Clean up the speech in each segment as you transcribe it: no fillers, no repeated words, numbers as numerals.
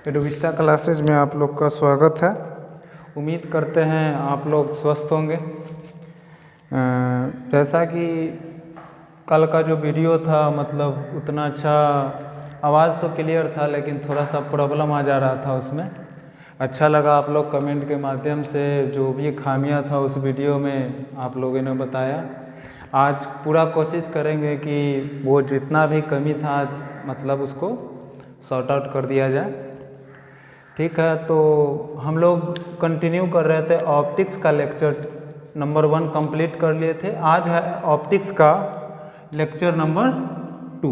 एडुविस्टा classes में आप लोग का स्वागत है। उम्मीद करते हैं आप लोग स्वस्थ होंगे। जैसा कि कल का जो वीडियो था मतलब उतना अच्छा आवाज़ तो क्लियर था, लेकिन थोड़ा सा प्रॉब्लम आ जा रहा था उसमें। अच्छा लगा आप लोग कमेंट के माध्यम से जो भी खामियां था उस वीडियो में आप लोगों ने बताया। आज पूरा कोशिश करेंगे कि वो जितना भी कमी था मतलब उसको सॉर्ट आउट कर दिया जाए। ठीक है, तो हम लोग कंटिन्यू कर रहे थे। ऑप्टिक्स का लेक्चर नंबर 1 कंप्लीट कर लिए थे। आज है ऑप्टिक्स का लेक्चर नंबर 2।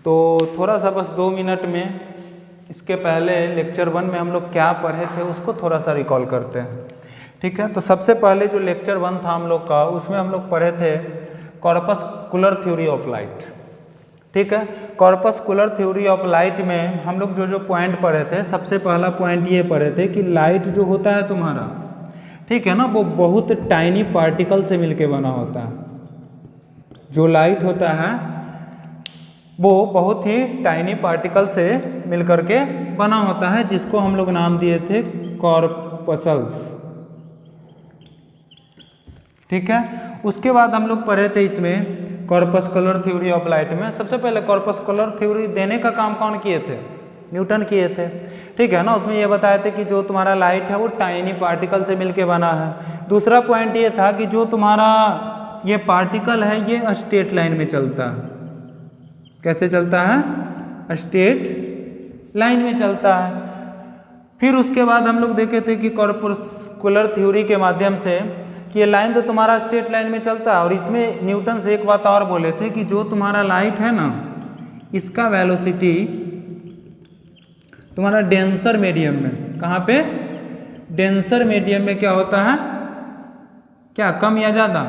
तो थोड़ा सा बस 2 मिनट में इसके पहले लेक्चर 1 में हम लोग क्या पढ़े थे उसको थोड़ा सा रिकॉल करते हैं। ठीक है, तो सबसे पहले जो लेक्चर 1 था हम लोग का, उसमें हम लोग पढ़े थे कॉर्पस्कुलर थ्योरी ऑफ लाइट। ठीक है, कॉर्पस्कुलर थ्योरी ऑफ लाइट में हम लोग जो पॉइंट पढ़े थे, सबसे पहला पॉइंट ये पढ़े थे कि लाइट जो होता है तुम्हारा, ठीक है ना, वो बहुत टाइनी पार्टिकल से मिलके बना होता है। जो लाइट होता है वो बहुत ही टाइनी पार्टिकल से मिलकर के बना होता है, जिसको हम लोग नाम दिए थे कॉर्पसल्स। ठीक है, उसके बाद हम लोग पढ़े थे इसमें कॉर्पस्कुलर थ्योरी ऑफ लाइट में। सबसे पहले कॉर्पस्कुलर थ्योरी देने का काम कौन किए थे? न्यूटन किए थे। ठीक है ना, उसमें ये बताए थे कि जो तुम्हारा लाइट है वो टाइनी पार्टिकल से मिलके बना है। दूसरा पॉइंट ये था कि जो तुम्हारा ये पार्टिकल है ये स्ट्रेट लाइन में चलता है। कैसे चलता है? स्ट्रेट लाइन में चलता है। फिर उसके बाद हम लोग देखे थे कि कॉर्पस्कुलर थ्योरी के माध्यम से कि ये लाइन तो तुम्हारा स्ट्रेट लाइन में चलता है, और इसमें न्यूटन से एक बात और बोले थे कि जो तुम्हारा लाइट है ना, इसका वेलोसिटी तुम्हारा डेंसर मीडियम में, कहाँ पे? डेंसर मीडियम में क्या होता है? क्या कम या ज़्यादा?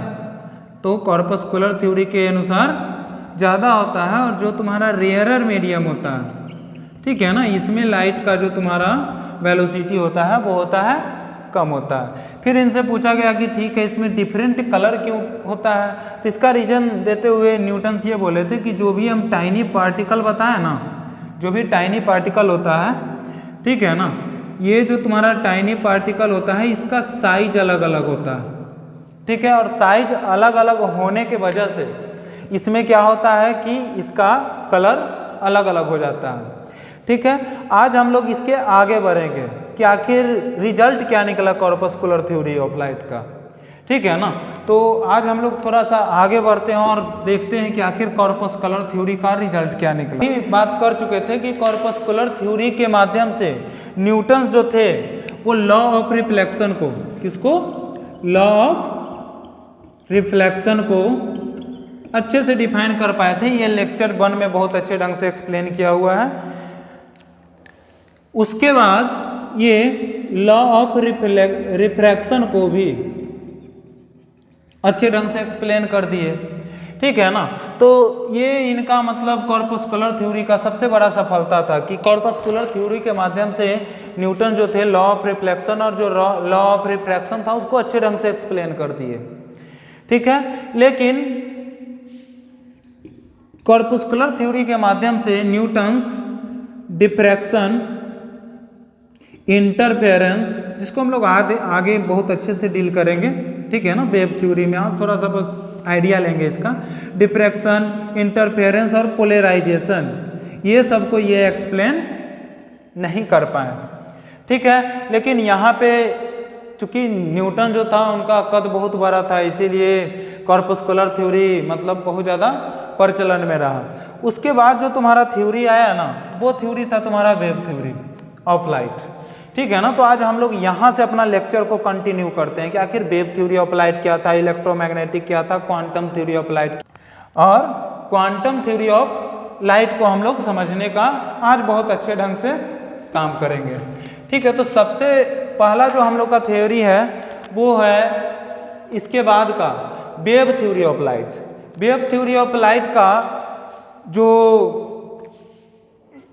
तो कॉर्पस्कुलर थ्योरी के अनुसार ज़्यादा होता है। और जो तुम्हारा रेयरर मीडियम होता है, ठीक है ना, इसमें लाइट का जो तुम्हारा वेलोसिटी होता है वो होता है कम होता है। फिर इनसे पूछा गया कि ठीक है, इसमें डिफरेंट कलर क्यों होता है? तो इसका रीजन देते हुए न्यूटन ये बोले थे कि जो भी हम टाइनी पार्टिकल बताए ना, जो भी टाइनी पार्टिकल होता है, ठीक है ना, ये जो तुम्हारा टाइनी पार्टिकल होता है इसका साइज अलग अलग होता है। ठीक है, और साइज अलग अलग होने के वजह से इसमें क्या होता है कि इसका कलर अलग अलग हो जाता है। ठीक है, आज हम लोग इसके आगे बढ़ेंगे कि आखिर रिजल्ट क्या निकला कॉर्पस्कुलर थ्योरी ऑफ लाइट का। ठीक है ना, तो आज हम लोग थोड़ा सा आगे बढ़ते हैं और देखते हैं कि आखिर कॉर्पस्कुलर थ्योरी का रिजल्ट क्या निकला। ये बात कर चुके थे कि कॉर्पस्कुलर थ्योरी के माध्यम से न्यूटन जो थे वो लॉ ऑफ रिफ्लेक्शन को, किसको? लॉ ऑफ रिफ्लेक्शन को अच्छे से डिफाइन कर पाए थे। ये लेक्चर 1 में बहुत अच्छे ढंग से एक्सप्लेन किया हुआ है। उसके बाद ये लॉ ऑफ रिफ्रैक्शन को भी अच्छे ढंग से एक्सप्लेन कर दिए। ठीक है ना, तो ये इनका मतलब कॉर्पस्कुलर थ्योरी का सबसे बड़ा सफलता था कि कॉर्पस्कुलर थ्योरी के माध्यम से न्यूटन जो थे लॉ ऑफ रिफ्लेक्शन और जो लॉ ऑफ रिफ्रैक्शन था उसको अच्छे ढंग से एक्सप्लेन कर दिए। ठीक है, लेकिन कॉर्पस्कुलर थ्योरी के माध्यम से न्यूटन्स डिफ्रैक्शन, इंटरफेरेंस, जिसको हम लोग आगे बहुत अच्छे से डील करेंगे। ठीक है ना, वेव थ्योरी में आप थोड़ा सा बस आइडिया लेंगे इसका। डिफ्रैक्शन, इंटरफेरेंस और पोलराइजेशन, ये सबको ये एक्सप्लेन नहीं कर पाए। ठीक है, लेकिन यहाँ पे चूंकि न्यूटन जो था उनका कद बहुत बड़ा था, इसीलिए कॉर्पस्कुलर थ्योरी मतलब बहुत ज़्यादा प्रचलन में रहा। उसके बाद जो तुम्हारा थ्योरी आया ना, वो थ्योरी था तुम्हारा वेव थ्योरी ऑफ लाइट। ठीक है ना, तो आज हम लोग यहाँ से अपना लेक्चर को कंटिन्यू करते हैं कि आखिर वेव थ्योरी ऑफ लाइट क्या था, इलेक्ट्रोमैग्नेटिक क्या था, क्वांटम थ्योरी ऑफ लाइट और क्वांटम थ्योरी ऑफ लाइट को हम लोग समझने का आज बहुत अच्छे ढंग से काम करेंगे। ठीक है, तो सबसे पहला जो हम लोग का थ्योरी है वो है इसके बाद का wave theory of light. Wave theory of light का जो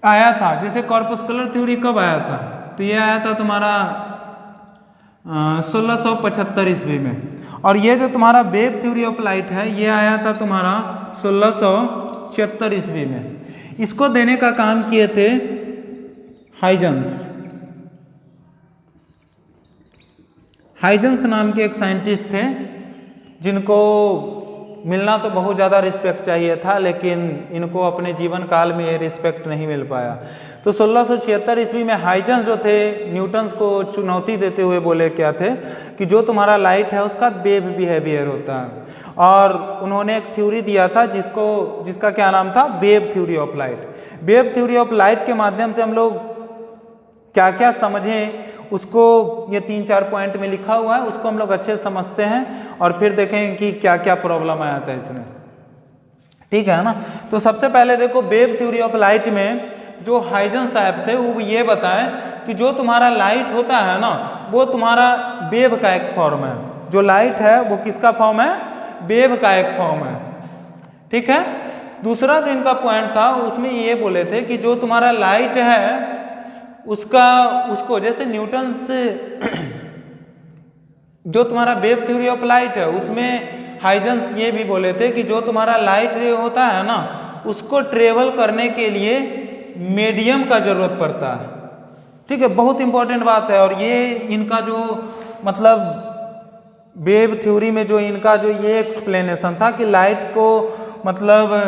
आया था, जैसे कॉर्पस्कुलर थ्योरी कब आया था? तो ये आया था तुम्हारा 1675 ईस्वी में, और ये जो तुम्हारा वेव थ्योरी ऑफ लाइट है ये आया था तुम्हारा 1676 ईस्वी में। इसको देने का काम किए थे हाइजेंस। हाइजेंस नाम के एक साइंटिस्ट थे जिनको मिलना तो बहुत ज़्यादा रिस्पेक्ट चाहिए था, लेकिन इनको अपने जीवन काल में ये रिस्पेक्ट नहीं मिल पाया। तो 1676 ईस्वी में हाइजेंस जो थे न्यूटन्स को चुनौती देते हुए बोले क्या थे कि जो तुम्हारा लाइट है उसका वेव बिहेवियर होता है, और उन्होंने एक थ्योरी दिया था जिसका क्या नाम था, wave theory of light. Wave theory of light के माध्यम से हम लोग क्या क्या समझें उसको ये 3-4 पॉइंट में लिखा हुआ है, उसको हम लोग अच्छे से समझते हैं और फिर देखें कि क्या क्या प्रॉब्लम आया था इसमें। ठीक है ना। तो सबसे पहले देखो वेव थ्योरी ऑफ लाइट में जो हाइजेंस साहब थे वो ये बताएं कि जो तुम्हारा लाइट होता है ना वो तुम्हारा वेव का एक फॉर्म है। जो लाइट है वो किसका फॉर्म है, वेव का एक फॉर्म है। ठीक है। दूसरा जो इनका पॉइंट था उसमें ये बोले थे कि जो तुम्हारा लाइट है उसको जैसे न्यूटन से जो तुम्हारा वेव थ्योरी ऑफ लाइट है उसमें हाइजेंस ये भी बोले थे कि जो तुम्हारा लाइट रे होता है ना उसको ट्रेवल करने के लिए मीडियम का जरूरत पड़ता है। ठीक है, बहुत इंपॉर्टेंट बात है। और ये इनका जो मतलब वेव थ्योरी में जो इनका जो ये एक्सप्लेनेशन था कि लाइट को मतलब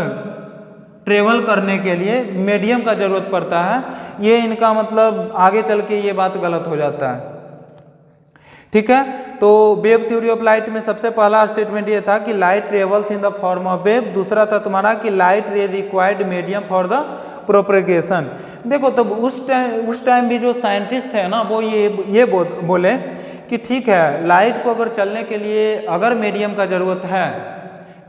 ट्रेवल करने के लिए मीडियम का जरूरत पड़ता है, ये इनका मतलब आगे चल के ये बात गलत हो जाता है। ठीक है। तो वेव थ्योरी ऑफ लाइट में सबसे पहला स्टेटमेंट ये था कि light travels in the form of wave. दूसरा था तुम्हारा कि लाइट रे required medium for the propagation. देखो तो उस टाइम भी जो साइंटिस्ट है ना वो ये बोले कि ठीक है लाइट को अगर चलने के लिए अगर मीडियम का जरूरत है,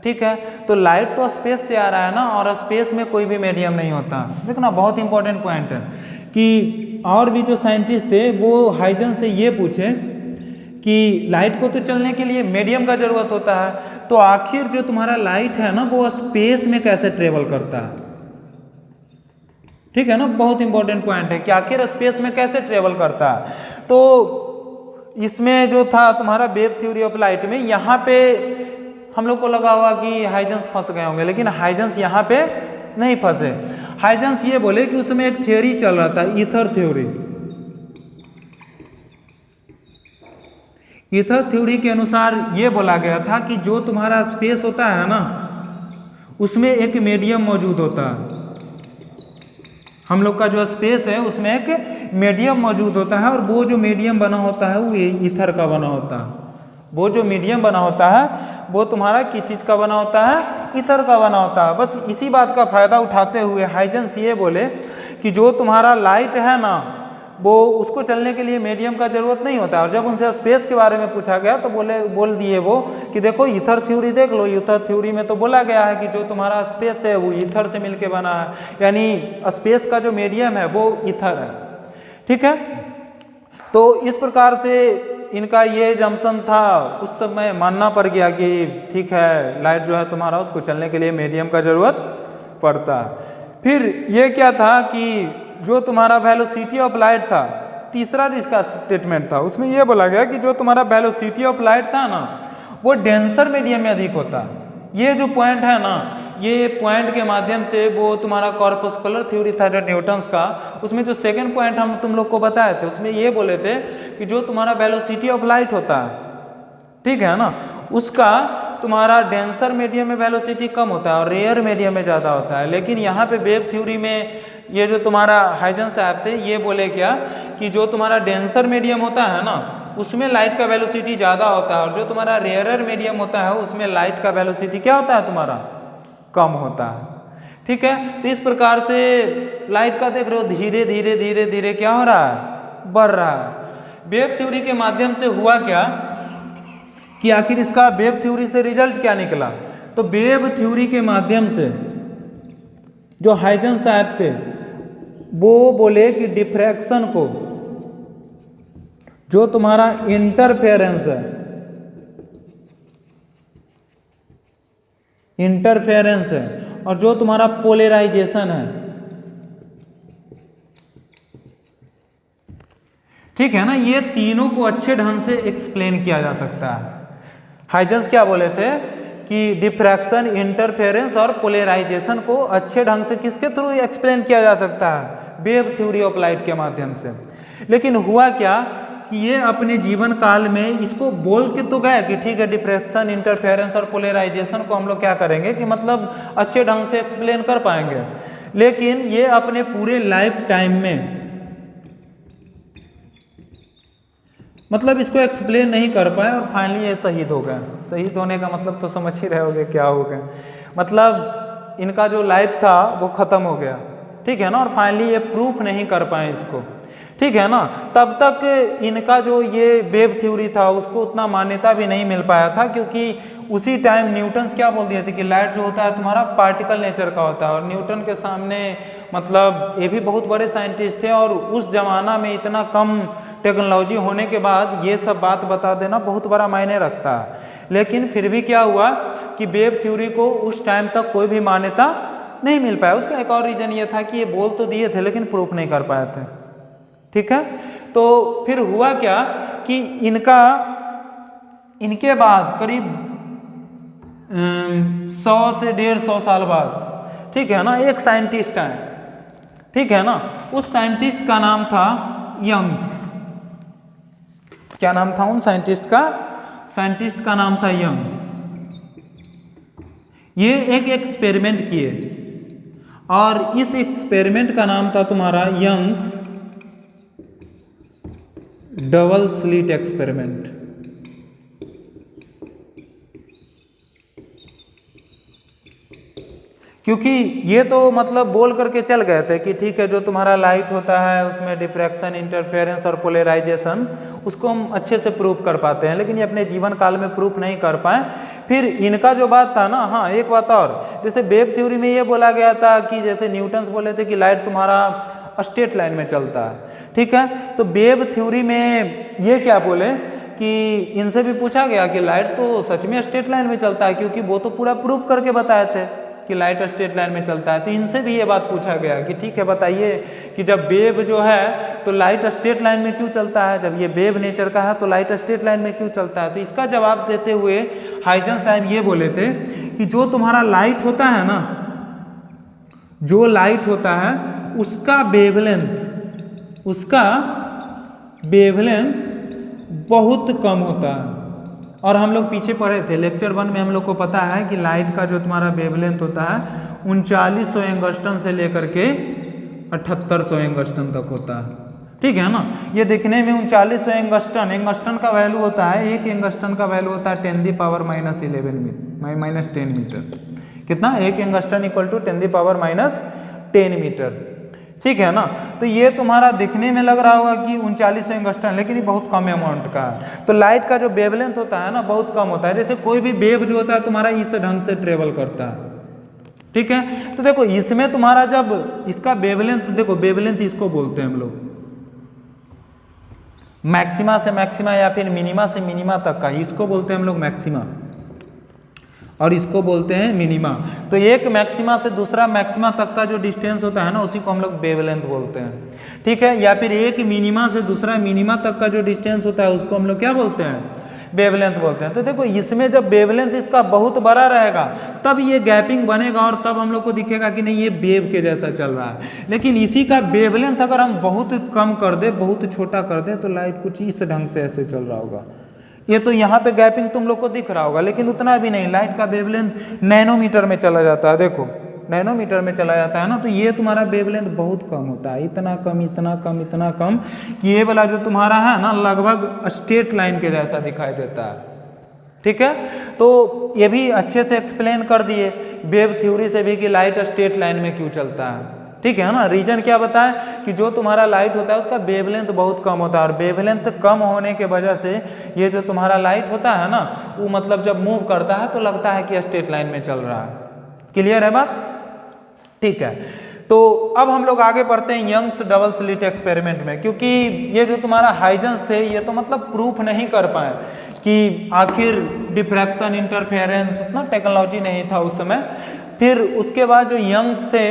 ठीक है, तो लाइट तो स्पेस से आ रहा है ना, और स्पेस में कोई भी मीडियम नहीं होता। देखो ना बहुत इंपॉर्टेंट पॉइंट है कि और भी जो साइंटिस्ट थे वो हाइजेंस से ये पूछे कि लाइट को तो चलने के लिए मीडियम का जरूरत होता है, तो आखिर जो तुम्हारा लाइट है ना वो स्पेस में कैसे ट्रेवल करता है। ठीक है ना, बहुत इंपॉर्टेंट पॉइंट है कि आखिर स्पेस में कैसे ट्रेवल करता है। तो इसमें जो था तुम्हारा वेव थ्योरी ऑफ लाइट में यहाँ पे हम लोग को लगा हुआ कि हाइजेंस फंस गए होंगे, लेकिन हाइजेंस यहाँ पे नहीं फंसे। हाइजेंस ये बोले कि उसमें एक थ्योरी चल रहा था, ईथर थ्योरी। ईथर थ्योरी के अनुसार ये बोला गया था कि जो तुम्हारा स्पेस होता है ना उसमें एक मीडियम मौजूद होता है। हम लोग का जो स्पेस है उसमें एक मीडियम मौजूद होता है, और वो जो मीडियम बना होता है वो ईथर का बना होता है। वो जो मीडियम बना होता है वो तुम्हारा किस चीज़ का बना होता है, ईथर का बना होता है। बस इसी बात का फायदा उठाते हुए हाइजेंस ये बोले कि जो तुम्हारा लाइट है ना वो उसको चलने के लिए मीडियम का जरूरत नहीं होता। और जब उनसे स्पेस के बारे में पूछा गया तो बोल दिए वो कि देखो ईथर थ्योरी देख लो, ईथर थ्योरी में तो बोला गया है कि जो तुम्हारा स्पेस है वो ईथर से मिलके बना है, यानी स्पेस का जो मीडियम है वो ईथर है। ठीक है। तो इस प्रकार से इनका ये जम्पशन था, उस समय मानना पड़ गया कि ठीक है लाइट जो है तुम्हारा उसको चलने के लिए मीडियम का जरूरत पड़ता है। फिर ये क्या था कि जो तुम्हारा वेलोसिटी ऑफ लाइट था, तीसरा जिसका स्टेटमेंट था उसमें ये बोला गया कि जो तुम्हारा वेलोसिटी ऑफ लाइट था ना वो डेंसर मीडियम में अधिक होता है। ये जो पॉइंट है ना, ये पॉइंट के माध्यम से वो तुम्हारा कॉर्पस्कुलर थ्योरी था जो न्यूटन्स का, उसमें जो सेकंड पॉइंट हम तुम लोग को बताए थे उसमें ये बोले थे कि जो तुम्हारा वेलोसिटी ऑफ लाइट होता है, ठीक है ना, उसका तुम्हारा डेंसर मीडियम में वेलोसिटी कम होता है और रेयर मीडियम में ज़्यादा होता है। लेकिन यहाँ पे वेव थ्योरी में ये जो तुम्हारा हाइजेंस साहब थे ये बोले क्या कि जो तुम्हारा डेंसर मीडियम होता है ना उसमें लाइट का वेलोसिटी ज़्यादा होता है, और जो तुम्हारा रेयरर मीडियम होता है उसमें लाइट का वेलोसिटी क्या होता है तुम्हारा, कम होता है। ठीक है। तो इस प्रकार से लाइट का देख रहे हो धीरे धीरे धीरे धीरे क्या हो रहा है, बढ़ रहा है। वेव थ्योरी के माध्यम से हुआ क्या कि आखिर इसका वेव थ्योरी से रिजल्ट क्या निकला। तो वेव थ्योरी के माध्यम से जो हाइजेंस साहब थे वो बोले कि डिफ्रैक्शन को, जो तुम्हारा इंटरफेरेंस है, इंटरफेरेंस है, और जो तुम्हारा पोलराइजेशन है, ठीक है ना, ये तीनों को अच्छे ढंग से एक्सप्लेन किया जा सकता है। हाइजेंस क्या बोले थे कि डिफ्रैक्शन, इंटरफेरेंस और पोलराइजेशन को अच्छे ढंग से किसके थ्रू एक्सप्लेन किया जा सकता है? वेव थ्योरी ऑफ लाइट के माध्यम से। लेकिन हुआ क्या कि ये अपने जीवन काल में इसको बोल के तो गए कि ठीक है डिफ्रैक्शन, इंटरफेरेंस और पोलराइजेशन को हम लोग क्या करेंगे कि मतलब अच्छे ढंग से एक्सप्लेन कर पाएंगे, लेकिन ये अपने पूरे लाइफ टाइम में मतलब इसको एक्सप्लेन नहीं कर पाए और फाइनली ये शहीद हो गए। शहीद होने का मतलब तो समझ ही रहे होगे क्या हो गया, मतलब इनका जो लाइफ था वो ख़त्म हो गया, ठीक है ना। और फाइनली ये प्रूफ नहीं कर पाए इसको, ठीक है ना। तब तक इनका जो ये वेव थ्योरी था उसको उतना मान्यता भी नहीं मिल पाया था, क्योंकि उसी टाइम न्यूटन क्या बोल दिए थे कि लाइट जो होता है तुम्हारा पार्टिकल नेचर का होता है। और न्यूटन के सामने मतलब ये भी बहुत बड़े साइंटिस्ट थे और उस जमाना में इतना कम टेक्नोलॉजी होने के बाद ये सब बात बता देना बहुत बड़ा मायने रखता है। लेकिन फिर भी क्या हुआ कि वेव थ्योरी को उस टाइम तक कोई भी मान्यता नहीं मिल पाया। उसका एक और रीज़न ये था कि ये बोल तो दिए थे लेकिन प्रूफ नहीं कर पाए थे, ठीक है। तो फिर हुआ क्या कि इनके बाद करीब 100 से 150 साल बाद, ठीक है ना, एक साइंटिस्ट आए, ठीक है ना। उस साइंटिस्ट का नाम था यंग्स। क्या नाम था उन साइंटिस्ट का? साइंटिस्ट का नाम था यंग। ये एक एक्सपेरिमेंट किए और इस एक्सपेरिमेंट का नाम था तुम्हारा यंग्स डबल स्लिट एक्सपेरिमेंट। क्योंकि ये तो मतलब बोल करके चल गए थे कि ठीक है जो तुम्हारा लाइट होता है उसमें डिफ्रैक्शन, इंटरफेरेंस और पोलराइजेशन उसको हम अच्छे से प्रूफ कर पाते हैं, लेकिन ये अपने जीवन काल में प्रूफ नहीं कर पाए। फिर इनका जो बात था ना, हाँ एक बात और, जैसे वेव थ्योरी में ये बोला गया था कि जैसे न्यूटन्स बोले थे कि लाइट तुम्हारा स्ट्रेट लाइन में चलता है, ठीक है। तो वेव थ्योरी में ये क्या बोले कि इनसे भी पूछा गया कि लाइट तो सच में स्ट्रेट लाइन में चलता है, क्योंकि वो तो पूरा प्रूफ करके बताए थे कि लाइट स्ट्रेट लाइन में चलता है। तो इनसे भी ये बात पूछा गया कि ठीक है बताइए कि जब वेव जो है तो लाइट स्ट्रेट लाइन में क्यों चलता है, जब ये वेव नेचर का है तो लाइट स्ट्रेट लाइन में क्यों चलता है। तो इसका जवाब देते हुए हाइजन साहब ये बोले थे कि जो तुम्हारा लाइट होता है ना, जो लाइट होता है उसका वेवलेंथ बहुत कम होता है। और हम लोग पीछे पढ़े थे लेक्चर 1 में, हम लोग को पता है कि लाइट का जो तुम्हारा वेवलेंथ होता है 3900 एंगस्ट्रम से लेकर के 7800 एंगस्ट्रम तक होता है, ठीक है ना। ये देखने में 3900 एंगस्ट्रम का वैल्यू होता है, एक एंगस्ट्रम का वैल्यू होता है 10⁻⁻10 मीटर। कितना? एक एंगस्ट्रम इक्वल टू 10⁻10 मीटर, ठीक है ना। तो ये तुम्हारा दिखने में लग रहा होगा कि 3900 एंगस्ट्रम, लेकिन ये बहुत कम अमाउंट का है। तो लाइट का जो वेवलेंथ होता है ना बहुत कम होता है। जैसे कोई भी वेव जो होता है तुम्हारा इस ढंग से ट्रेवल करता है, ठीक है। तो देखो इसमें तुम्हारा जब इसका वेवलेंथ, देखो वेवलेंथ इसको बोलते हैं हम लोग मैक्सिमा से मैक्सिमा या फिर मिनिमा से मिनिमा तक का, इसको बोलते हैं हम लोग मैक्सिमा और इसको बोलते हैं मिनिमा। तो एक मैक्सिमा से दूसरा मैक्सिमा तक का जो डिस्टेंस होता है ना उसी को हम लोग वेवलेंथ बोलते हैं, ठीक है। या फिर एक मिनिमा से दूसरा मिनिमा तक का जो डिस्टेंस होता है उसको हम लोग क्या बोलते हैं? वेवलेंथ बोलते हैं। तो देखो इसमें जब वेवलेंथ इसका बहुत बड़ा रहेगा तब ये गैपिंग बनेगा और तब हम लोग को दिखेगा कि नहीं ये वेव के जैसा चल रहा है। लेकिन इसी का वेवलेंथ अगर हम बहुत कम कर दे, बहुत छोटा कर दे, तो लाइट कुछ इस ढंग से ऐसे चल रहा होगा। ये तो यहाँ पे गैपिंग तुम लोग को दिख रहा होगा, लेकिन उतना भी नहीं। लाइट का वेवलेंथ नैनोमीटर में चला जाता है, देखो नैनोमीटर में चला जाता है ना। तो ये तुम्हारा वेवलेंथ बहुत कम होता है, इतना कम इतना कम इतना कम कि ये वाला जो तुम्हारा है ना लगभग स्ट्रेट लाइन के जैसा दिखाई देता है, ठीक है। तो ये भी अच्छे से एक्सप्लेन कर दिए वेव थ्योरी से भी कि लाइट स्ट्रेट लाइन में क्यों चलता है, ठीक है ना। रीजन क्या बताएं कि जो तुम्हारा लाइट होता है उसका वेवलेंथ बहुत कम होता है और वेवलेंथ कम होने के वजह से ये जो तुम्हारा लाइट होता है ना वो मतलब जब मूव करता है तो लगता है कि स्ट्रेट लाइन में चल रहा है। क्लियर है बात? ठीक है। तो अब हम लोग आगे बढ़ते हैं यंग्स डबल स्लिट एक्सपेरिमेंट में, क्योंकि ये जो तुम्हारा हाइजन्स थे ये तो मतलब प्रूफ नहीं कर पाए कि आखिर डिफ्रैक्शन, इंटरफेरेंस, उतना टेक्नोलॉजी नहीं था उस समय। फिर उसके बाद जो यंग्स थे,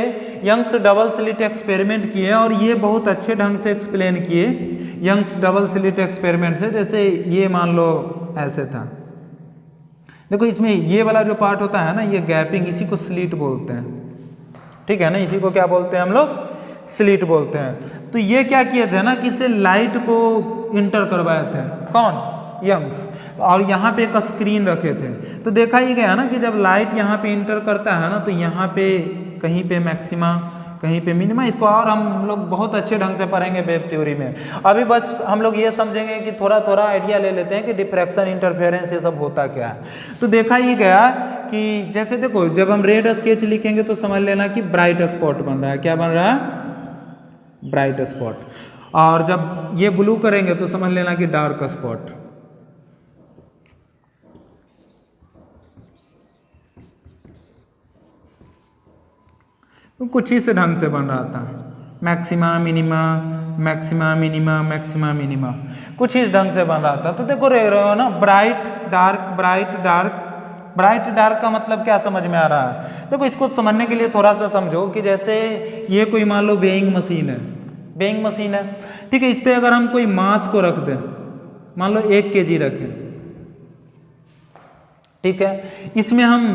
यंग्स डबल स्लिट एक्सपेरिमेंट किए और ये बहुत अच्छे ढंग से एक्सप्लेन किए यंग्स डबल स्लिट एक्सपेरिमेंट से। जैसे ये मान लो ऐसे था, देखो इसमें ये वाला जो पार्ट होता है ना, ये गैपिंग, इसी को स्लिट बोलते हैं, ठीक है ना, इसी को क्या बोलते हैं हम लोग, स्लिट बोलते हैं। तो ये क्या किए थे ना कि इसे लाइट को इंटर करवाए थे, कौन, यंग्स, और यहाँ पे एक स्क्रीन रखे थे। तो देखा ही गया ना कि जब लाइट यहाँ पे इंटर करता है ना, तो यहाँ पे कहीं पे मैक्सिमा, कहीं पे मिनिमा, इसको और हम लोग बहुत अच्छे ढंग से पढ़ेंगे वेव थ्योरी में। अभी बस हम लोग ये समझेंगे कि थोड़ा थोड़ा आइडिया ले लेते हैं कि डिफ्रैक्शन, इंटरफेरेंस, ये सब होता क्या है। तो देखा ही गया कि जैसे देखो, जब हम रेड स्केच लिखेंगे तो समझ लेना कि ब्राइट स्पॉट बन रहा है, क्या बन रहा है, ब्राइट स्पॉट, और जब ये ब्लू करेंगे तो समझ लेना कि डार्क स्पॉट। तो कुछ इस ढंग से बन रहा था, maxima minima, maxima minima, maxima minima, कुछ इस ढंग से बन रहा था। तो देखो रह रहे हो ना, bright dark, bright dark, bright dark का मतलब क्या समझ में आ रहा है। देखो इसको समझने के लिए थोड़ा सा समझो कि जैसे ये कोई मान लो वेइंग मशीन है, वेइंग मशीन है, ठीक है, इस पर अगर हम कोई मास को रख दें, मान लो 1 kg रखें, ठीक है, इसमें हम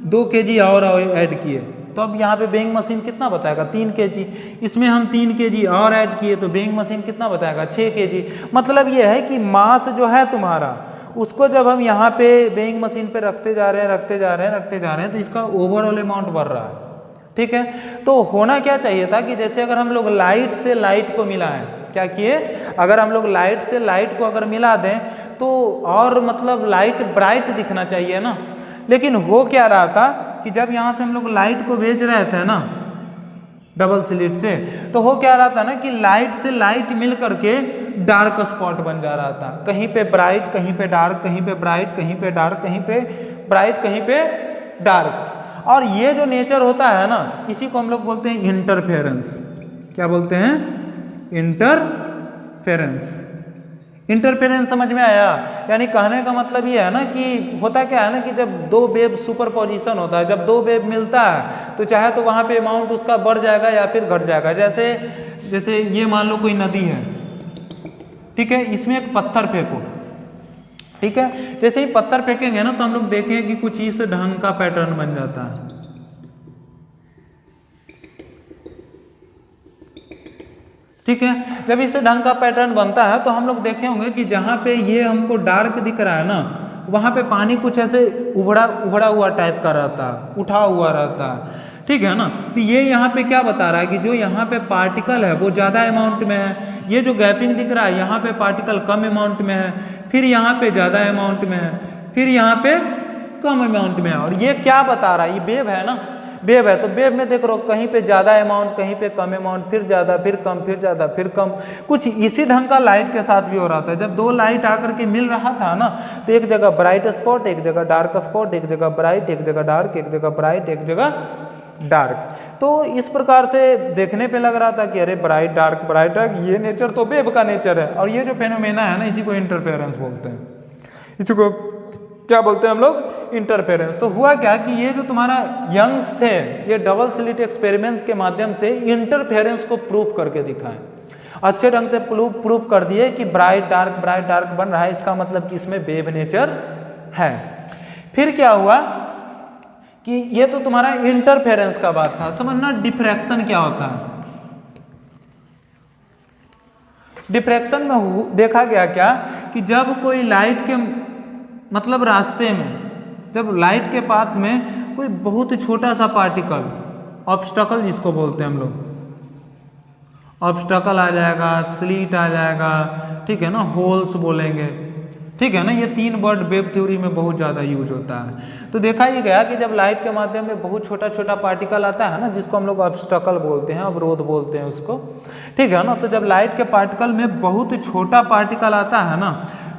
2 kg और ऐड किए, तो अब यहाँ पे वेइंग मशीन कितना बताएगा, 3 kg, इसमें हम 3 kg और ऐड किए तो वेइंग मशीन कितना बताएगा, 6 kg। मतलब ये है कि मास जो है तुम्हारा, उसको जब हम यहाँ पे वेइंग मशीन पे रखते जा रहे हैं, रखते जा रहे हैं, रखते जा रहे हैं, तो इसका ओवरऑल अमाउंट बढ़ रहा है, ठीक है। तो होना क्या चाहिए था कि जैसे अगर हम लोग लाइट से लाइट को मिलाएं, क्या किए, अगर हम लोग लाइट से लाइट को अगर मिला दें तो और मतलब लाइट ब्राइट दिखना चाहिए ना। लेकिन हो क्या रहा था कि जब यहाँ से हम लोग लाइट को भेज रहे थे ना डबल स्लिट से, तो हो क्या रहा था ना कि लाइट से लाइट मिल करके डार्क स्पॉट बन जा रहा था, कहीं पे ब्राइट, कहीं पे डार्क, कहीं पे ब्राइट, कहीं पे डार्क, कहीं पे ब्राइट, कहीं पे डार्क। और ये जो नेचर होता है ना, इसी को हम लोग बोलते हैं इंटरफेरेंस। क्या बोलते हैं, इंटरफेरेंस। इंटरफेरेंस समझ में आया, यानी कहने का मतलब ये है ना कि होता क्या है ना कि जब 2 वेव सुपर पोजिशन होता है, जब 2 वेव मिलता है तो चाहे तो वहाँ पे अमाउंट उसका बढ़ जाएगा या फिर घट जाएगा। जैसे ये मान लो कोई नदी है, ठीक है, इसमें एक पत्थर फेंको, ठीक है, जैसे ही पत्थर फेंकेंगे ना तो हम लोग देखेंगे कि कुछ इस ढंग का पैटर्न बन जाता है, ठीक है। जब इस ढंग का पैटर्न बनता है तो हम लोग देखे होंगे कि जहाँ पे ये हमको डार्क दिख रहा है ना, वहाँ पे पानी कुछ ऐसे उभड़ा हुआ टाइप का रहता है, उठा हुआ रहता है, ठीक है ना। तो ये यहाँ पे क्या बता रहा है कि जो यहाँ पे पार्टिकल है वो ज़्यादा अमाउंट में है, ये जो गैपिंग दिख रहा है यहाँ पे पार्टिकल कम अमाउंट में है, फिर यहाँ पे ज़्यादा अमाउंट में है, फिर यहाँ पे कम अमाउंट में है। और ये क्या बता रहा है, ये वेव है ना, वेव है। तो वेव में देख रहे हो कहीं पे ज़्यादा अमाउंट, कहीं पे कम अमाउंट, फिर ज़्यादा, फिर कम, फिर ज़्यादा, फिर कम। कुछ इसी ढंग का लाइट के साथ भी हो रहा था। जब 2 लाइट आकर के मिल रहा था ना, तो एक जगह ब्राइट स्पॉट, एक जगह डार्क स्पॉट, एक जगह ब्राइट, एक जगह डार्क, एक जगह ब्राइट, एक जगह डार्क। तो इस प्रकार से देखने पे लग रहा था कि अरे ब्राइट डार्क, ब्राइट डार्क, ये नेचर तो वेव का नेचर है। और ये जो फेनोमेना है ना, इसी को इंटरफेरेंस बोलते हैं, इसी को क्या बोलते हैं हम लोग, इंटरफेरेंस। तो हुआ क्या कि ये जो तुम्हारा यंग्स थे, ये डबल स्लिट एक्सपेरिमेंट के माध्यम से इंटरफेरेंस को प्रूफ करके दिखाएं, अच्छे ढंग से प्रूफ कर दिए कि ब्राइट डार्क बन रहा है, इसका मतलब कि इसमें वेव नेचर है। फिर क्या हुआ कि ये तो तुम्हारा इंटरफेरेंस का बात था। समझना डिफ्रैक्शन क्या होता है। डिफ्रैक्शन में देखा गया क्या कि जब कोई लाइट के मतलब रास्ते में, जब लाइट के पाथ में कोई बहुत छोटा सा पार्टिकल, ऑब्स्टकल जिसको बोलते हैं हम लोग, ऑब्स्टकल आ जाएगा, स्लिट आ जाएगा, ठीक है ना, होल्स बोलेंगे, ठीक है ना। ये 3 वर्ड वेव थ्योरी में बहुत ज़्यादा यूज होता है। तो देखा ही गया कि जब लाइट के माध्यम में बहुत छोटा छोटा पार्टिकल आता है ना, जिसको हम लोग ऑब्स्टकल बोलते हैं, अवरोध बोलते हैं उसको, ठीक है ना। तो जब लाइट के पार्टिकल में बहुत छोटा पार्टिकल आता है ना,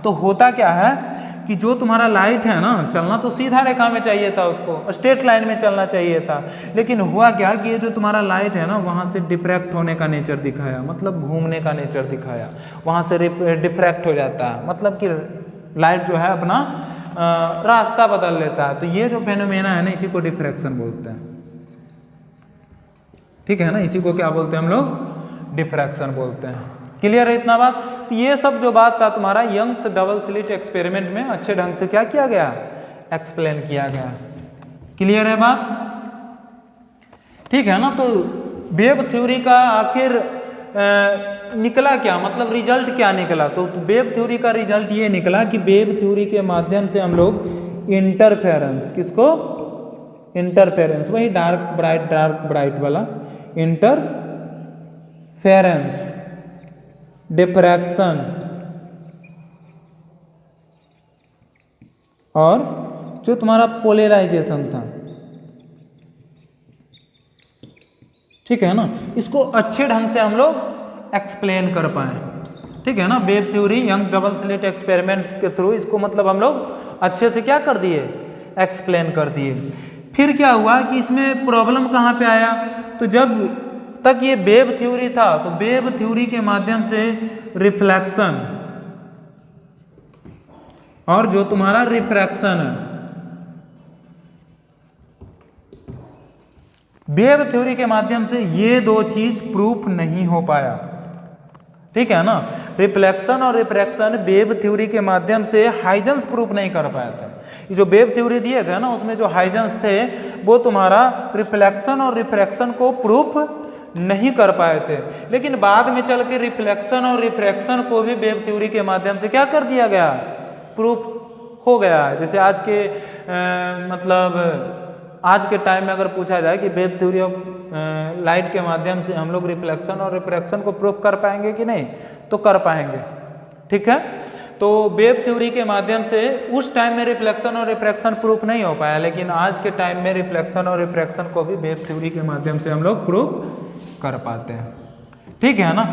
तो होता क्या है कि जो तुम्हारा लाइट है ना, चलना तो सीधा रेखा में चाहिए था, उसको स्ट्रेट लाइन में चलना चाहिए था। लेकिन हुआ क्या कि ये जो तुम्हारा लाइट है ना, वहाँ से डिफ्रैक्ट होने का नेचर दिखाया, मतलब घूमने का नेचर दिखाया, वहाँ से डिफ्रैक्ट हो जाता है, मतलब कि लाइट जो है अपना रास्ता बदल लेता है। तो ये जो फेनोमेना है ना, इसी को डिफ्रैक्शन बोलते हैं, ठीक है ना। इसी को क्या बोलते हैं हम लोग, डिफ्रैक्शन बोलते हैं। क्लियर है इतना बात। तो ये सब जो बात था तुम्हारा यंग्स डबल स्लिट एक्सपेरिमेंट में अच्छे ढंग से क्या किया गया, एक्सप्लेन किया गया। क्लियर है बात? ठीक है ना। तो वेव थ्योरी का आखिर निकला क्या, मतलब रिजल्ट क्या निकला? तो वेव थ्योरी का रिजल्ट ये निकला कि वेव थ्योरी के माध्यम से हम लोग इंटरफेरेंस, किसको? इंटरफेरेंस, वही डार्क ब्राइट वाला इंटरफेरेंस, डिफ्रैक्शन और जो तुम्हारा पोलराइजेशन था, ठीक है ना, इसको अच्छे ढंग से हम लोग एक्सप्लेन कर पाए। ठीक है ना। Wave theory young double slit experiments के थ्रू इसको मतलब हम लोग अच्छे से क्या कर दिए? एक्सप्लेन कर दिए। फिर क्या हुआ कि इसमें प्रॉब्लम कहाँ पे आया? तो जब तक ये वेव थ्योरी था तो वेव थ्योरी के माध्यम से रिफ्लेक्शन और जो तुम्हारा रिफ्रैक्शन है, वेव थ्योरी के माध्यम से ये दो चीज प्रूफ नहीं हो पाया। ठीक है ना। रिफ्लेक्शन और रिफ्रैक्शन वेव थ्योरी के माध्यम से हाइजेंस प्रूफ नहीं कर पाया था। ये जो वेव थ्योरी दिए थे ना, उसमें जो हाइजेंस थे वो तुम्हारा रिफ्लेक्शन और रिफ्रैक्शन को प्रूफ नहीं कर पाए थे। लेकिन बाद में चल के रिफ्लेक्शन और रिफ्रैक्शन को भी वेव थ्योरी के माध्यम से क्या कर दिया गया? प्रूफ हो गया है। जैसे आज के मतलब आज के टाइम में अगर पूछा जाए कि वेव थ्योरी ऑफ लाइट के माध्यम से हम लोग रिफ्लेक्शन और रिफ्रैक्शन को प्रूफ कर पाएंगे कि नहीं, तो कर पाएंगे। ठीक है। तो वेव थ्योरी के माध्यम से उस टाइम में रिफ्लेक्शन और रिफ्रैक्शन प्रूफ नहीं हो पाया, लेकिन आज के टाइम में रिफ्लेक्शन और रिफ्रैक्शन को भी वेव थ्योरी के माध्यम से हम लोग प्रूफ कर पाते हैं। ठीक है ना।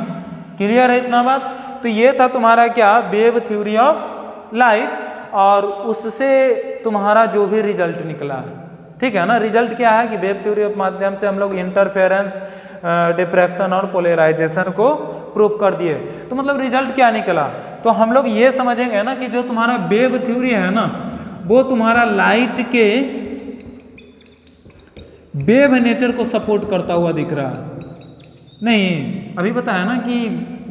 क्लियर है इतना बात? तो ये था तुम्हारा क्या? वेव थ्योरी ऑफ लाइट, और उससे तुम्हारा जो भी रिजल्ट निकला। ठीक है ना। रिजल्ट क्या है कि वेव थ्योरी के माध्यम से हम लोग इंटरफेरेंस, डिफ्रैक्शन और पोलराइजेशन को प्रूव कर दिए। तो मतलब रिजल्ट क्या निकला? तो हम लोग ये समझेंगे ना कि जो तुम्हारा वेव थ्योरी है ना, वो तुम्हारा लाइट के वेव नेचर को सपोर्ट करता हुआ दिख रहा है। नहीं, अभी बताया ना कि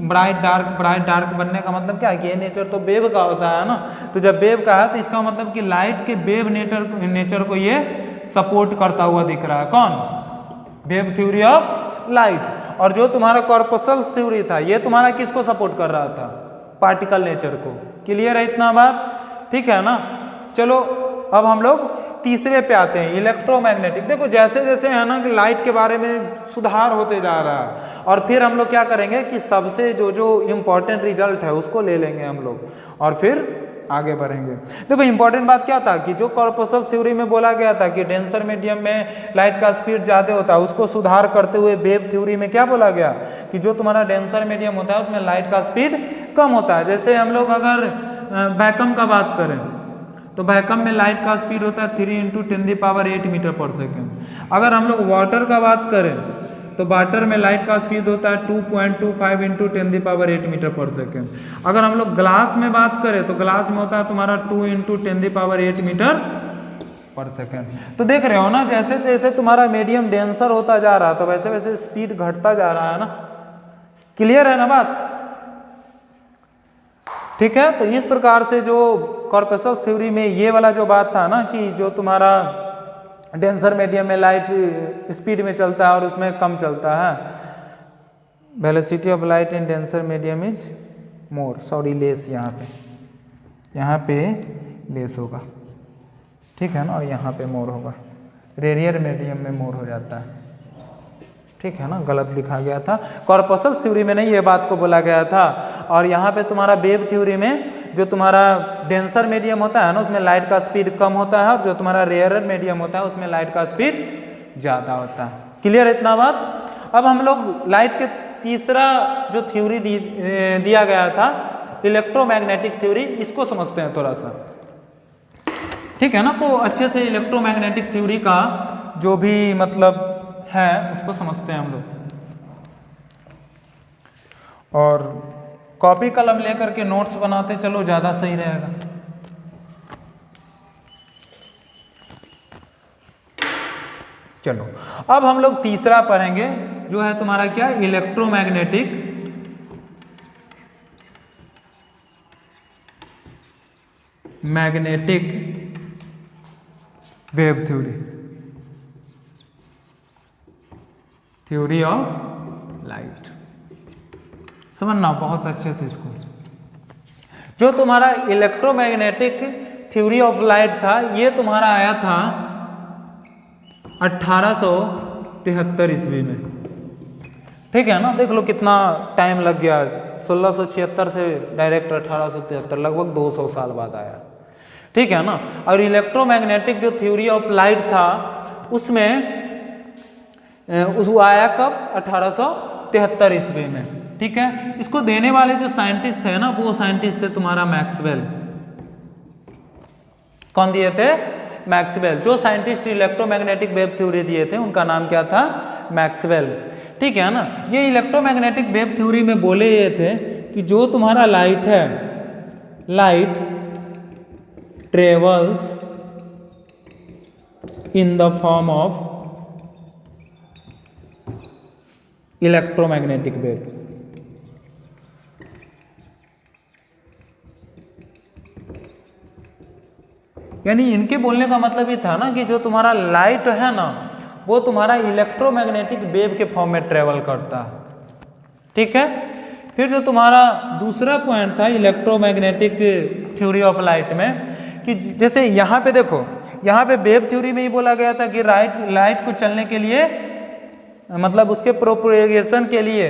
ब्राइट डार्क बनने का मतलब क्या है कि ये नेचर तो वेव का होता है ना। तो जब वेव का है तो इसका मतलब कि लाइट के वेव नेचर को ये सपोर्ट करता हुआ दिख रहा है। कौन? Wave theory of light. और जो तुम्हारा कॉर्पसल थ्योरी था, ये तुम्हारा किसको सपोर्ट कर रहा था? पार्टिकल नेचर को। क्लियर है इतना बात? ठीक है ना। चलो अब हम लोग तीसरे पे आते हैं, इलेक्ट्रोमैग्नेटिक। देखो जैसे जैसे है ना कि लाइट के बारे में सुधार होते जा रहा है, और फिर हम लोग क्या करेंगे कि सबसे जो इम्पोर्टेंट रिजल्ट है उसको ले लेंगे हम लोग, और फिर आगे बढ़ेंगे। देखो इंपॉर्टेंट बात क्या था कि जो कॉर्पसल थ्योरी में बोला गया था कि डेंसर मीडियम में लाइट का स्पीड ज़्यादा होता है, उसको सुधार करते हुए वेव थ्योरी में क्या बोला गया कि जो तुम्हारा डेंसर मीडियम होता है उसमें लाइट का स्पीड कम होता है। जैसे हम लोग अगर वैक्यूम का बात करें तो वैक्यूम में लाइट का स्पीड होता है 3 × 10⁸ मीटर पर सेकेंड। अगर हम लोग वाटर का बात करें तो वाटर में लाइट का स्पीड होता है 2.25 × 10⁸ मीटर पर सेकेंड। अगर हम लोग ग्लास में बात करें तो ग्लास में होता है तुम्हारा 2 × 10⁸ मीटर पर सेकेंड। तो देख रहे हो ना, जैसे जैसे तुम्हारा मीडियम डेंसर होता जा रहा है तो वैसे वैसे स्पीड घटता जा रहा है ना। क्लियर है ना बात? ठीक है। तो इस प्रकार से जो कॉर्पसल थ्योरी में ये वाला जो बात था ना कि जो तुम्हारा डेंसर मीडियम में लाइट स्पीड में चलता है और उसमें कम चलता है, velocity of light in denser medium is more, sorry less, यहाँ पे लेस होगा। ठीक है ना। और यहाँ पे मोर होगा, रेडियर मीडियम में मोर हो जाता है। ठीक है ना, गलत लिखा गया था। कॉर्पसल थ्योरी में नहीं ये बात को बोला गया था। और यहाँ पे तुम्हारा वेव थ्योरी में जो तुम्हारा डेंसर मीडियम होता है ना उसमें लाइट का स्पीड कम होता है, और जो तुम्हारा रेयरर मीडियम होता है उसमें लाइट का स्पीड ज़्यादा होता है। क्लियर है इतना बात? अब हम लोग लाइट के तीसरा जो थ्योरी दिया गया था इलेक्ट्रोमैग्नेटिक थ्योरी, इसको समझते हैं थोड़ा सा। ठीक है ना। तो अच्छे से इलेक्ट्रोमैग्नेटिक थ्योरी का जो भी मतलब है उसको समझते हैं हम लोग, और कॉपी कलम लेकर के नोट्स बनाते चलो, ज़्यादा सही रहेगा। चलो अब हम लोग तीसरा पढ़ेंगे जो है तुम्हारा क्या? Electromagnetic wave theory, theory of light. समझना बहुत अच्छे से इसको। जो तुम्हारा इलेक्ट्रोमैग्नेटिक थ्योरी ऑफ लाइट था, ये तुम्हारा आया था 1873 ईस्वी में। ठीक है ना, देख लो कितना टाइम लग गया, 1676 से डायरेक्ट 1873, लगभग 200 साल बाद आया। ठीक है ना। और इलेक्ट्रोमैग्नेटिक जो थ्योरी ऑफ लाइट था उसमें वो आया कब? 1873 ईस्वी में। ठीक है। इसको देने वाले जो साइंटिस्ट थे ना, वो साइंटिस्ट थे तुम्हारा मैक्सवेल। कौन दिए थे? मैक्सवेल। जो साइंटिस्ट इलेक्ट्रोमैग्नेटिक वेव थ्योरी दिए थे उनका नाम क्या था? मैक्सवेल। ठीक है ना। ये इलेक्ट्रोमैग्नेटिक वेव थ्योरी में बोले ये थे कि जो तुम्हारा लाइट है, light travels in the form of electromagnetic wave. यानी इनके बोलने का मतलब ये था ना कि जो तुम्हारा लाइट है ना, वो तुम्हारा इलेक्ट्रोमैग्नेटिक वेव के फॉर्म में ट्रेवल करता है। ठीक है। फिर जो तुम्हारा दूसरा पॉइंट था इलेक्ट्रोमैग्नेटिक थ्योरी ऑफ लाइट में, कि जैसे यहाँ पे देखो, यहाँ पे वेव थ्योरी में ही बोला गया था कि लाइट को चलने के लिए, मतलब उसके प्रोपगेशन के लिए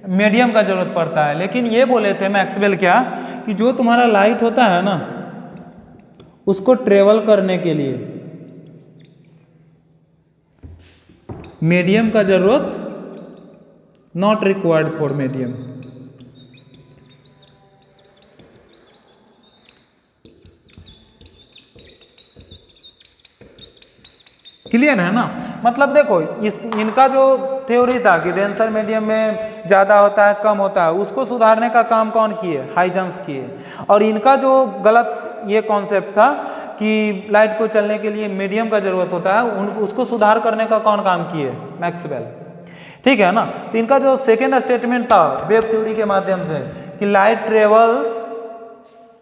मीडियम का जरूरत पड़ता है। लेकिन ये बोले थे मैक्सवेल क्या, कि जो तुम्हारा लाइट होता है ना, उसको ट्रेवल करने के लिए मीडियम का जरूरत, not required for medium. Clear है ना। मतलब देखो, इनका जो थ्योरी था कि डेंसर मीडियम में ज़्यादा होता है कम होता है, उसको सुधारने का काम कौन किए? हाइजेंस किए। और इनका जो गलत ये कॉन्सेप्ट था कि लाइट को चलने के लिए मीडियम का जरूरत होता है, उसको सुधार करने का कौन काम किए? मैक्सवेल। ठीक है ना। तो इनका जो सेकेंड स्टेटमेंट था वेव थ्योरी के माध्यम से कि लाइट ट्रेवल्स,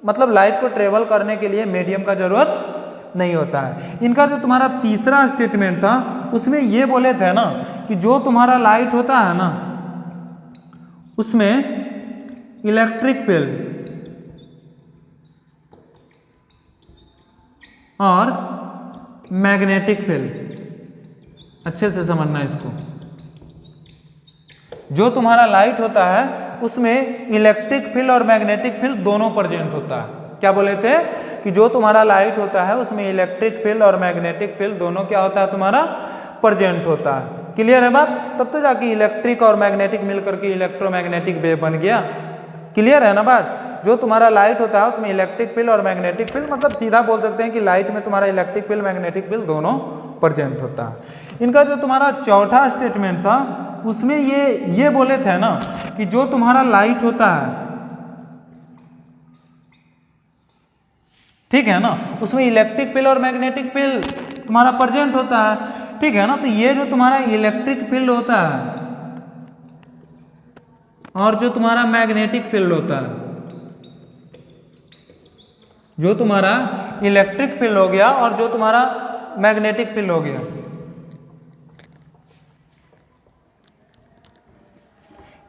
मतलब लाइट को ट्रेवल करने के लिए मीडियम का जरूरत नहीं होता है। इनका जो तुम्हारा तीसरा स्टेटमेंट था उसमें ये बोले थे ना कि जो तुम्हारा लाइट होता है ना, उसमें इलेक्ट्रिक फील्ड और मैग्नेटिक फील्ड, अच्छे से समझना इसको। जो तुम्हारा लाइट होता है उसमें इलेक्ट्रिक फील्ड और मैग्नेटिक फील्ड दोनों प्रेजेंट होता है। क्या बोले थे? कि जो तुम्हारा लाइट होता है उसमें इलेक्ट्रिक फील्ड और मैग्नेटिक फील्ड दोनों क्या होता है? तुम्हारा प्रेजेंट होता है। क्लियर है बात? तब तो जाके इलेक्ट्रिक और मैग्नेटिक मिलकर के इलेक्ट्रोमैग्नेटिक वेव बन गया। क्लियर है ना बात? जो तुम्हारा लाइट होता है उसमें इलेक्ट्रिक फील्ड और मैग्नेटिक फील्ड, मतलब सीधा बोल सकते हैं कि लाइट में तुम्हारा इलेक्ट्रिक फील्ड मैग्नेटिक फील्ड दोनों प्रेजेंट होता है। इनका जो तुम्हारा चौथा स्टेटमेंट था उसमें ये बोले थे ना कि जो तुम्हारा लाइट होता है, ठीक है ना, उसमें इलेक्ट्रिक फील्ड और मैग्नेटिक फील्ड तुम्हारा प्रेजेंट होता है। ठीक है ना। तो ये जो तुम्हारा इलेक्ट्रिक फील्ड होता है और जो तुम्हारा मैग्नेटिक फील्ड होता है, जो तुम्हारा इलेक्ट्रिक फील्ड हो गया और जो तुम्हारा मैग्नेटिक फील्ड हो गया,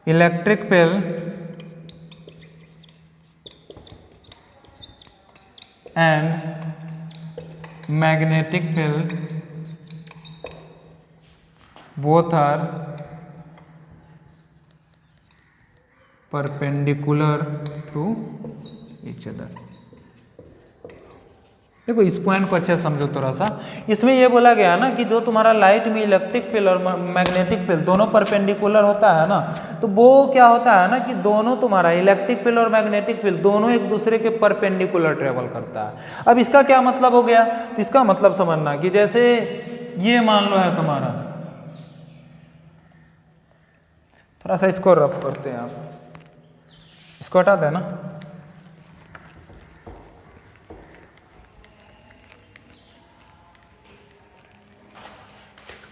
electric field and magnetic field both are perpendicular to each other. देखो इस पॉइंट को अच्छे से समझो थोड़ा सा। इसमें ये बोला गया ना कि जो तुम्हारा लाइट में इलेक्ट्रिक फील्ड और मैग्नेटिक फील्ड दोनों परपेंडिकुलर होता है ना, तो वो क्या होता है ना कि दोनों तुम्हारा इलेक्ट्रिक फील्ड और मैग्नेटिक फील्ड दोनों एक दूसरे के परपेंडिकुलर ट्रेवल करता है। अब इसका क्या मतलब हो गया? तो इसका मतलब समझना कि जैसे ये मान लो है तुम्हारा, थोड़ा सा इसको रफ करते हैं, आप इसको हटा देना।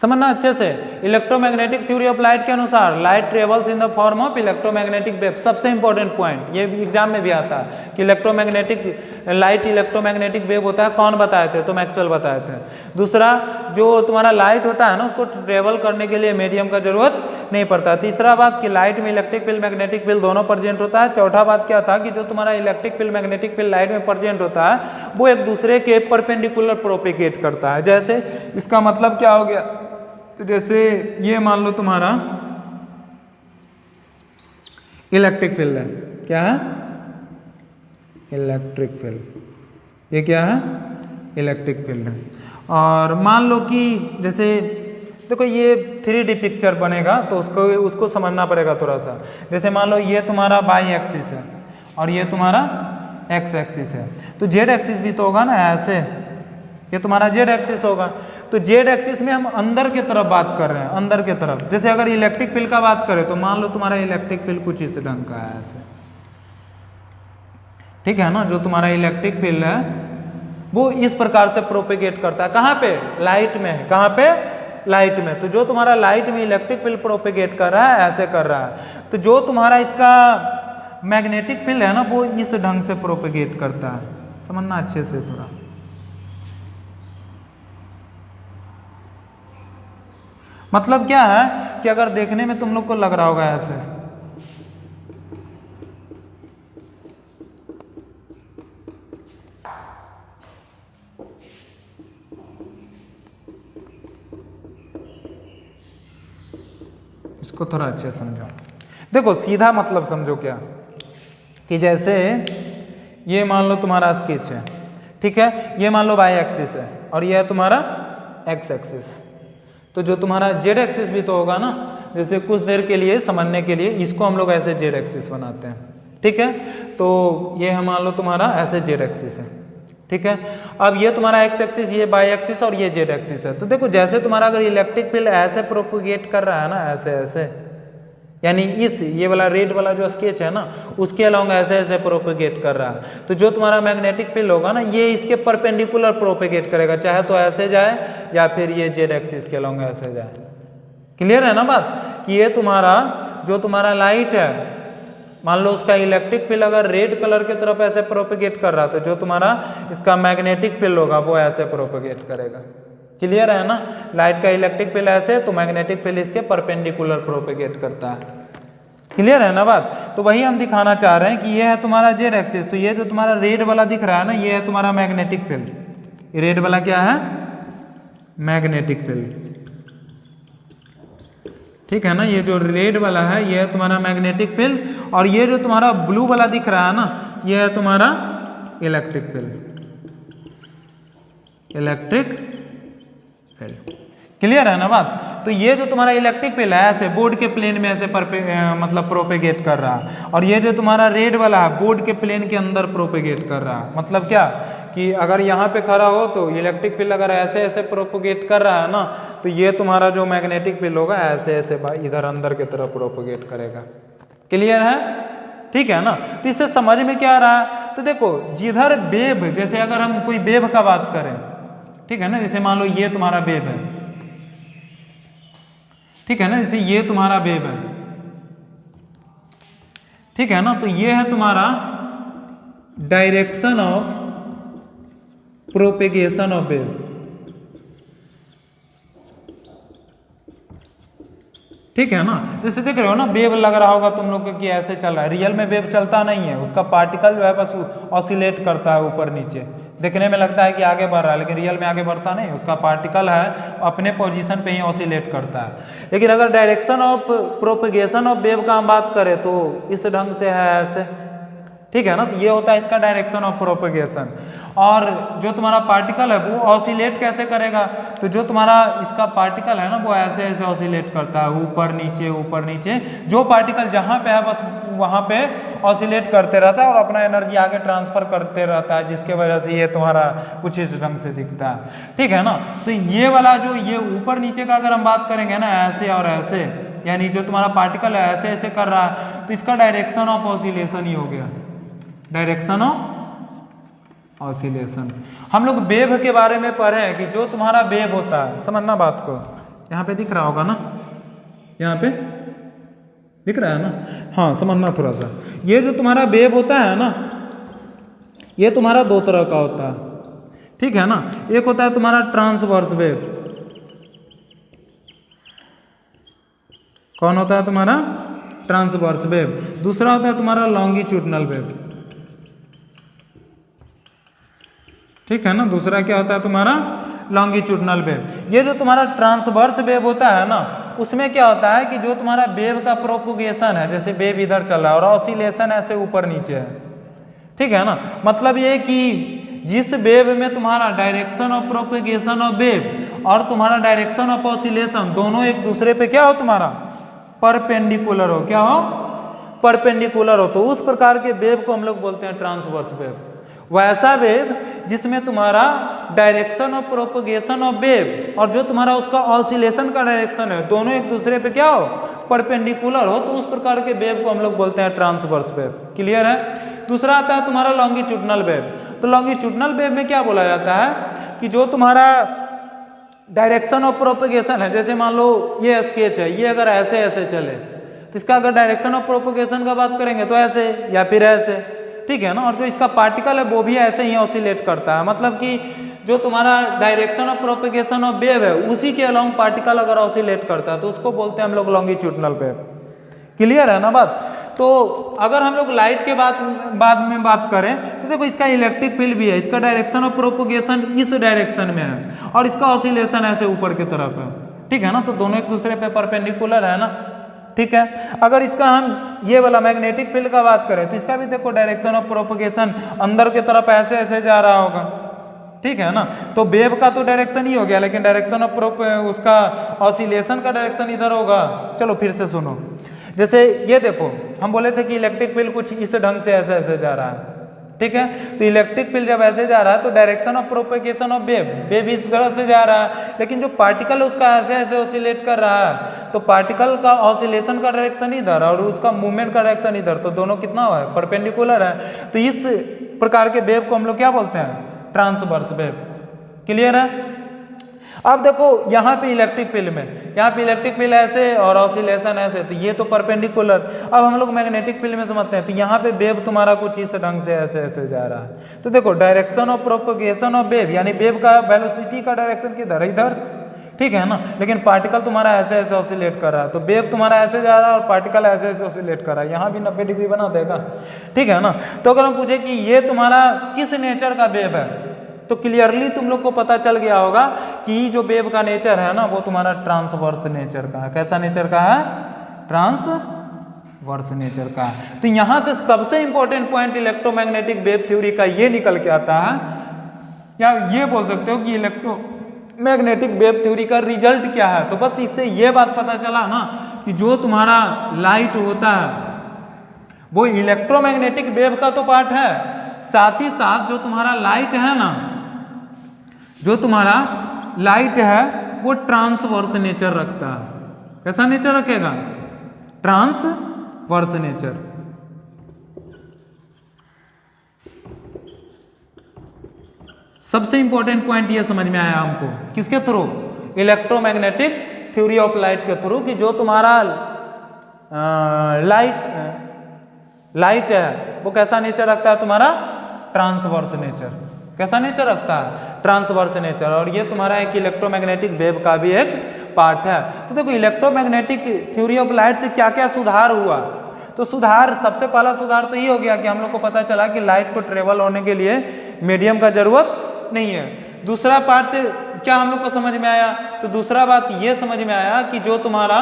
समझना अच्छे से। इलेक्ट्रोमैग्नेटिक थ्योरी ऑफ लाइट के अनुसार light travels in the form of electromagnetic wave. सबसे इंपॉर्टेंट पॉइंट, ये एग्जाम में भी आता है कि लाइट इलेक्ट्रोमैग्नेटिक वेव होता है, कौन बताए थे? तो मैक्सवेल बताए थे। दूसरा, जो तुम्हारा लाइट होता है ना, उसको ट्रेवल करने के लिए मीडियम का जरूरत नहीं पड़ता। तीसरा बात कि लाइट में इलेक्ट्रिक फील्ड मैग्नेटिक फील्ड दोनों प्रेजेंट होता है। चौथा बात क्या था कि जो तुम्हारा electric field magnetic field light में प्रेजेंट होता है वो एक दूसरे के परपेंडिकुलर प्रोपेगेट करता है। जैसे इसका मतलब क्या हो गया? तो जैसे ये मान लो तुम्हारा इलेक्ट्रिक फील्ड है, क्या है? Electric field. ये क्या है? इलेक्ट्रिक फील्ड है। और मान लो कि जैसे देखो ये 3D पिक्चर बनेगा तो उसको समझना पड़ेगा थोड़ा सा। जैसे मान लो ये तुम्हारा बाई एक्सिस है और ये तुम्हारा एक्स एक्सिस है, तो जेड एक्सिस भी तो होगा ना, ऐसे ये तुम्हारा जेड एक्सिस होगा। तो जेड एक्सिस में हम अंदर की तरफ बात कर रहे हैं, अंदर की तरफ। जैसे अगर इलेक्ट्रिक फील्ड का बात करें तो मान लो तुम्हारा इलेक्ट्रिक फील्ड कुछ इस ढंग का है, ऐसे, ठीक है ना। जो तुम्हारा इलेक्ट्रिक फील्ड है वो इस प्रकार से प्रोपेगेट करता है। कहाँ पे? लाइट में। कहाँ पे? लाइट में। तो जो तुम्हारा लाइट में इलेक्ट्रिक फील्ड प्रोपेगेट कर रहा है, ऐसे कर रहा है। तो जो तुम्हारा इसका मैग्नेटिक फील्ड है ना, वो इस ढंग से प्रोपेगेट करता है। समझना अच्छे से थोड़ा। मतलब क्या है कि अगर देखने में तुम लोग को लग रहा होगा ऐसे, इसको थोड़ा अच्छे से समझो। देखो सीधा मतलब समझो क्या, कि जैसे ये मान लो तुम्हारा स्केच है, ठीक है, ये मान लो वाई एक्सिस है और ये है तुम्हारा एक्स एक्सिस। तो जो तुम्हारा जेड एक्सिस भी तो होगा ना। जैसे कुछ देर के लिए समझने के लिए इसको हम लोग ऐसे जेड एक्सिस बनाते हैं, ठीक है। तो ये मान लो तुम्हारा ऐसे जेड एक्सिस है, ठीक है। अब ये तुम्हारा एक्स एक्सिस, ये वाई एक्सिस और ये जेड एक्सिस है। तो देखो जैसे तुम्हारा अगर इलेक्ट्रिक फील्ड ऐसे प्रोपोगेट कर रहा है ना, ऐसे ऐसे, यानी इस ये वाला रेड वाला जो स्केच है ना, उसके अलावा ऐसे ऐसे प्रोपेगेट कर रहा है। तो जो तुम्हारा मैग्नेटिक फील्ड होगा ना, ये इसके परपेंडिकुलर प्रोपेगेट करेगा, चाहे तो ऐसे जाए या फिर ये जेड एक्सिस के अलावा ऐसे जाए। क्लियर है ना बात? कि ये तुम्हारा जो तुम्हारा लाइट है, मान लो उसका इलेक्ट्रिक फील्ड अगर रेड कलर की तरफ ऐसे प्रोपेगेट कर रहा, तो जो तुम्हारा इसका मैग्नेटिक फील्ड होगा वो ऐसे प्रोपेगेट करेगा। क्लियर है ना? लाइट का इलेक्ट्रिक फील्ड ऐसे, तो मैग्नेटिक फील्ड इसके परपेंडिकुलर प्रोपेगेट करता है। क्लियर है ना बात? तो वही हम दिखाना चाह रहे हैं कि ये है तुम्हारा जेड एक्सिस। तो ये जो तुम्हारा रेड वाला दिख रहा है ना, ये है तुम्हारा मैग्नेटिक फील्ड। रेड वाला क्या है? मैग्नेटिक फील्ड, ठीक है ना। ये जो रेड वाला है ये है तुम्हारा मैग्नेटिक फील्ड, और ये जो तुम्हारा ब्लू वाला दिख रहा है ना, ये है तुम्हारा electric field, electric field. Clear है ना बात? तो ये जो तुम्हारा इलेक्ट्रिक फील्ड है ऐसे बोर्ड के प्लेन में ऐसे मतलब प्रोपेगेट कर रहा है, और ये जो तुम्हारा रेड वाला है बोर्ड के प्लेन के अंदर प्रोपेगेट कर रहा है। मतलब क्या कि अगर यहाँ पे खड़ा हो तो इलेक्ट्रिक फील्ड अगर ऐसे ऐसे प्रोपेगेट कर रहा है ना, तो ये तुम्हारा जो मैग्नेटिक फील्ड होगा ऐसे ऐसे इधर अंदर की तरफ प्रोपेगेट करेगा। क्लियर है? ठीक है ना। तो इससे समझ में क्या आ रहा है? तो देखो जिधर वेव, जैसे अगर हम कोई वेव का बात करें, ठीक है ना, जैसे मान लो ये तुम्हारा वेव है, ठीक है ना, जैसे ये तुम्हारा वेव है, ठीक है ना। तो ये है तुम्हारा direction of propagation of wave. ठीक है ना। जैसे देख रहे हो ना, वेव लग रहा होगा तुम लोग को कि ऐसे चल रहा है, रियल में वेव चलता नहीं है, उसका पार्टिकल जो है बस ऑसिलेट करता है ऊपर नीचे। देखने में लगता है कि आगे बढ़ रहा है, लेकिन रियल में आगे बढ़ता नहीं, उसका पार्टिकल है अपने पोजीशन पे ही ऑसिलेट करता है। लेकिन अगर direction of propagation of wave का हम बात करें तो इस ढंग से है ऐसे, ठीक है ना। तो ये होता है इसका डायरेक्शन ऑफ प्रोपेगेशन। और जो तुम्हारा पार्टिकल है वो ऑसिलेट कैसे करेगा? तो जो तुम्हारा इसका पार्टिकल है ना, वो ऐसे ऐसे ऑसिलेट करता है, ऊपर नीचे ऊपर नीचे। जो पार्टिकल जहाँ पे है बस वहाँ पे ऑसिलेट करते रहता है और अपना एनर्जी आगे ट्रांसफर करते रहता है, जिसके वजह से ये तुम्हारा कुछ इस ढंग से दिखता है। ठीक है ना। तो ये वाला जो ये ऊपर नीचे का अगर हम बात करेंगे ना, ऐसे और ऐसे, यानी जो तुम्हारा पार्टिकल है ऐसे ऐसे कर रहा है, तो इसका डायरेक्शन ऑफ ऑसिलेशन ही हो गया, डायरेक्शन ऑफ ऑसिलेशन। हम लोग वेव के बारे में पढ़े हैं कि जो तुम्हारा वेव होता है, समझना बात को, यहाँ पे दिख रहा होगा ना, यहाँ पे दिख रहा है ना, हाँ समझना थोड़ा सा। ये जो तुम्हारा वेव होता है ना, ये तुम्हारा दो तरह का होता है, ठीक है ना। एक होता है तुम्हारा ट्रांसवर्स वेव, कौन होता है तुम्हारा, ट्रांसवर्स वेव। दूसरा होता है तुम्हारा लॉन्गिट्यूडनल वेव, ठीक है ना। दूसरा क्या होता है तुम्हारा, लॉन्गिट्यूडनल वेव। ये जो तुम्हारा ट्रांसवर्स वेव होता है ना, उसमें क्या होता है कि जो तुम्हारा वेव का प्रोपोगेशन है, जैसे वेव इधर चल रहा है और ऑसिलेशन ऐसे ऊपर नीचे है, ठीक है ना। मतलब ये कि जिस वेव में तुम्हारा direction of propagation of wave और तुम्हारा डायरेक्शन ऑफ ऑसिलेशन दोनों एक दूसरे पे क्या हो, तुम्हारा परपेंडिकुलर हो, क्या हो, परपेंडिकुलर हो, तो उस प्रकार के वेव को हम लोग बोलते हैं ट्रांसवर्स वेव। वैसा वेव जिसमें तुम्हारा direction of propagation of wave और जो तुम्हारा उसका ऑसिलेशन का डायरेक्शन है दोनों एक दूसरे पे क्या हो, परपेंडिकुलर हो, तो उस प्रकार के वेव को हम लोग बोलते हैं ट्रांसवर्स वेव। क्लियर है। दूसरा आता है तुम्हारा लॉन्गिट्यूडनल वेव। तो लॉन्गिट्यूडनल वेव में क्या बोला जाता है कि जो तुम्हारा डायरेक्शन ऑफ प्रोपोगेशन है, जैसे मान लो ये स्केच है, ये अगर ऐसे ऐसे चले तो इसका अगर डायरेक्शन ऑफ प्रोपोगेशन का बात करेंगे तो ऐसे या फिर ऐसे, ठीक है ना। और जो इसका पार्टिकल है वो भी ऐसे ही ऑसिलेट करता है, मतलब कि जो तुम्हारा direction of propagation of wave है उसी के अलोंग पार्टिकल अगर ऑसिलेट करता है तो उसको बोलते हैं हम लोग लॉन्गिट्यूडनल वेव। क्लियर है ना बात। तो अगर हम लोग लाइट के बाद में बात करें तो देखो इसका इलेक्ट्रिक फील्ड भी है, इसका डायरेक्शन ऑफ प्रोपोगेशन इस डायरेक्शन में है और इसका ऑसिलेशन ऐसे ऊपर की तरफ है, ठीक है ना। तो दोनों एक दूसरे पे परपेंडिकुलर है ना, ठीक है। अगर इसका हम ये वाला मैग्नेटिक फील्ड का बात करें तो इसका भी देखो डायरेक्शन ऑफ प्रोपोगेशन अंदर की तरफ ऐसे ऐसे जा रहा होगा, ठीक है ना। तो वेव का तो डायरेक्शन ही हो गया, लेकिन डायरेक्शन ऑफ उसका ऑसिलेशन का डायरेक्शन इधर होगा। चलो फिर से सुनो, जैसे ये देखो हम बोले थे कि इलेक्ट्रिक फील्ड कुछ इस ढंग से ऐसे ऐसे जा रहा है, ठीक है। तो इलेक्ट्रिक फील्ड जब ऐसे जा रहा है तो direction of propagation of wave इस तरह से जा रहा है, लेकिन जो पार्टिकल है उसका ऐसे ऐसे ऑसिलेट कर रहा है, तो पार्टिकल का ऑसिलेशन का डायरेक्शन इधर और उसका मूवमेंट का डायरेक्शन इधर, तो दोनों कितना हुआ है, परपेंडिकुलर है। तो इस प्रकार के वेव को हम लोग क्या बोलते हैं, ट्रांसवर्स वेव। क्लियर है। अब देखो यहाँ पे इलेक्ट्रिक फील्ड में, यहाँ पे इलेक्ट्रिक फील्ड ऐसे और ऑसिलेशन ऐसे, तो ये तो परपेंडिकुलर। अब हम लोग मैग्नेटिक फील्ड में समझते हैं, तो यहाँ पे वेव तुम्हारा कुछ इस ढंग से ऐसे ऐसे जा रहा है। तो देखो direction of propagation of wave, यानी वेव का वेलोसिटी का डायरेक्शन किधर है, इधर, ठीक है ना। लेकिन पार्टिकल तुम्हारा ऐसे ऐसे ऑसिलेट कर रहा है, तो वेव तुम्हारा ऐसे जा रहा है और पार्टिकल ऐसे ऐसे ऑसिलेट कर रहा है, यहाँ भी 90 डिग्री बना देगा, ठीक है ना। तो अगर हम पूछे कि ये तुम्हारा किस नेचर का वेव है, तो क्लियरली तुम लोग को पता चल गया होगा कि जो वेव का नेचर है ना वो तुम्हारा ट्रांसवर्स नेचर का है। कैसा नेचर का है, ट्रांसवर्स नेचर का है। तो यहां से सबसे important point electromagnetic wave theory का ये निकल के आता है, या ये बोल सकते हो कि इलेक्ट्रोमैग्नेटिक वेव थ्योरी का रिजल्ट क्या है। तो बस इससे ये बात पता चला ना कि जो तुम्हारा लाइट होता है वो इलेक्ट्रोमैग्नेटिक वेव का तो पार्ट है, साथ ही साथ जो तुम्हारा लाइट है ना, जो तुम्हारा लाइट है वो ट्रांसवर्स नेचर रखता है। कैसा नेचर रखेगा, ट्रांसवर्स नेचर। सबसे इंपॉर्टेंट पॉइंट ये समझ में आया हमको, किसके through, electromagnetic theory of light के थ्रू, कि जो तुम्हारा लाइट है वो कैसा नेचर रखता है, तुम्हारा ट्रांसवर्स नेचर। कैसा नेचर रखता है, ट्रांसवर्स नेचर। और ये तुम्हारा एक इलेक्ट्रोमैग्नेटिक वेव का भी एक पार्ट है। तो देखो इलेक्ट्रोमैग्नेटिक थ्योरी ऑफ लाइट से क्या क्या सुधार हुआ। तो सुधार, सबसे पहला सुधार तो ये हो गया कि हम लोग को पता चला कि लाइट को ट्रेवल होने के लिए मीडियम का जरूरत नहीं है। दूसरा पार्ट क्या हम लोग को समझ में आया, तो दूसरा बात ये समझ में आया कि जो तुम्हारा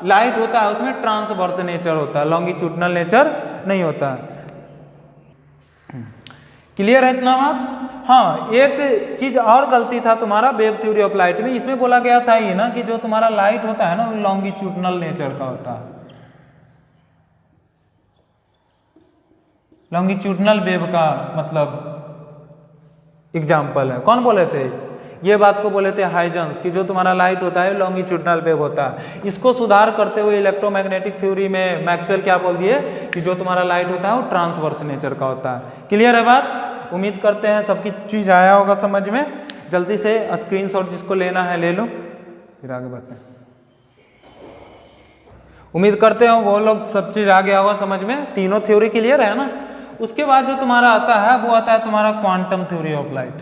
लाइट होता है उसमें ट्रांसवर्स नेचर होता है, लॉन्गिट्यूडनल नेचर नहीं होता है। क्लियर है इतना बात। हाँ, एक चीज और गलती था तुम्हारा वेव थ्योरी ऑफ लाइट में, इसमें बोला गया था ये ना कि जो तुम्हारा लाइट होता है ना वो लॉन्गिट्यूडनल नेचर का होता है। लॉन्गिट्यूडनल वेव का मतलब एग्जाम्पल है, कौन बोले थे ये बात को, बोले थे हाइजेंस, कि जो तुम्हारा लाइट होता है लॉन्गिट्यूडनल वेव होता है। इसको सुधार करते हुए इलेक्ट्रोमैग्नेटिक थ्योरी में मैक्सवेल क्या बोल दिए कि जो तुम्हारा लाइट होता है वो ट्रांसवर्स नेचर का होता है। क्लियर है बात। उम्मीद करते हैं सबकी चीज आया होगा समझ में। जल्दी से स्क्रीनशॉट जिसको लेना है ले लो। फिर आगे बढ़ते हैं। उम्मीद करते हो वो लोग सब चीज आ गया होगा समझ में, तीनों थ्योरी क्लियर है ना। उसके बाद जो तुम्हारा आता है वो आता है तुम्हारा क्वांटम थ्योरी ऑफ लाइट।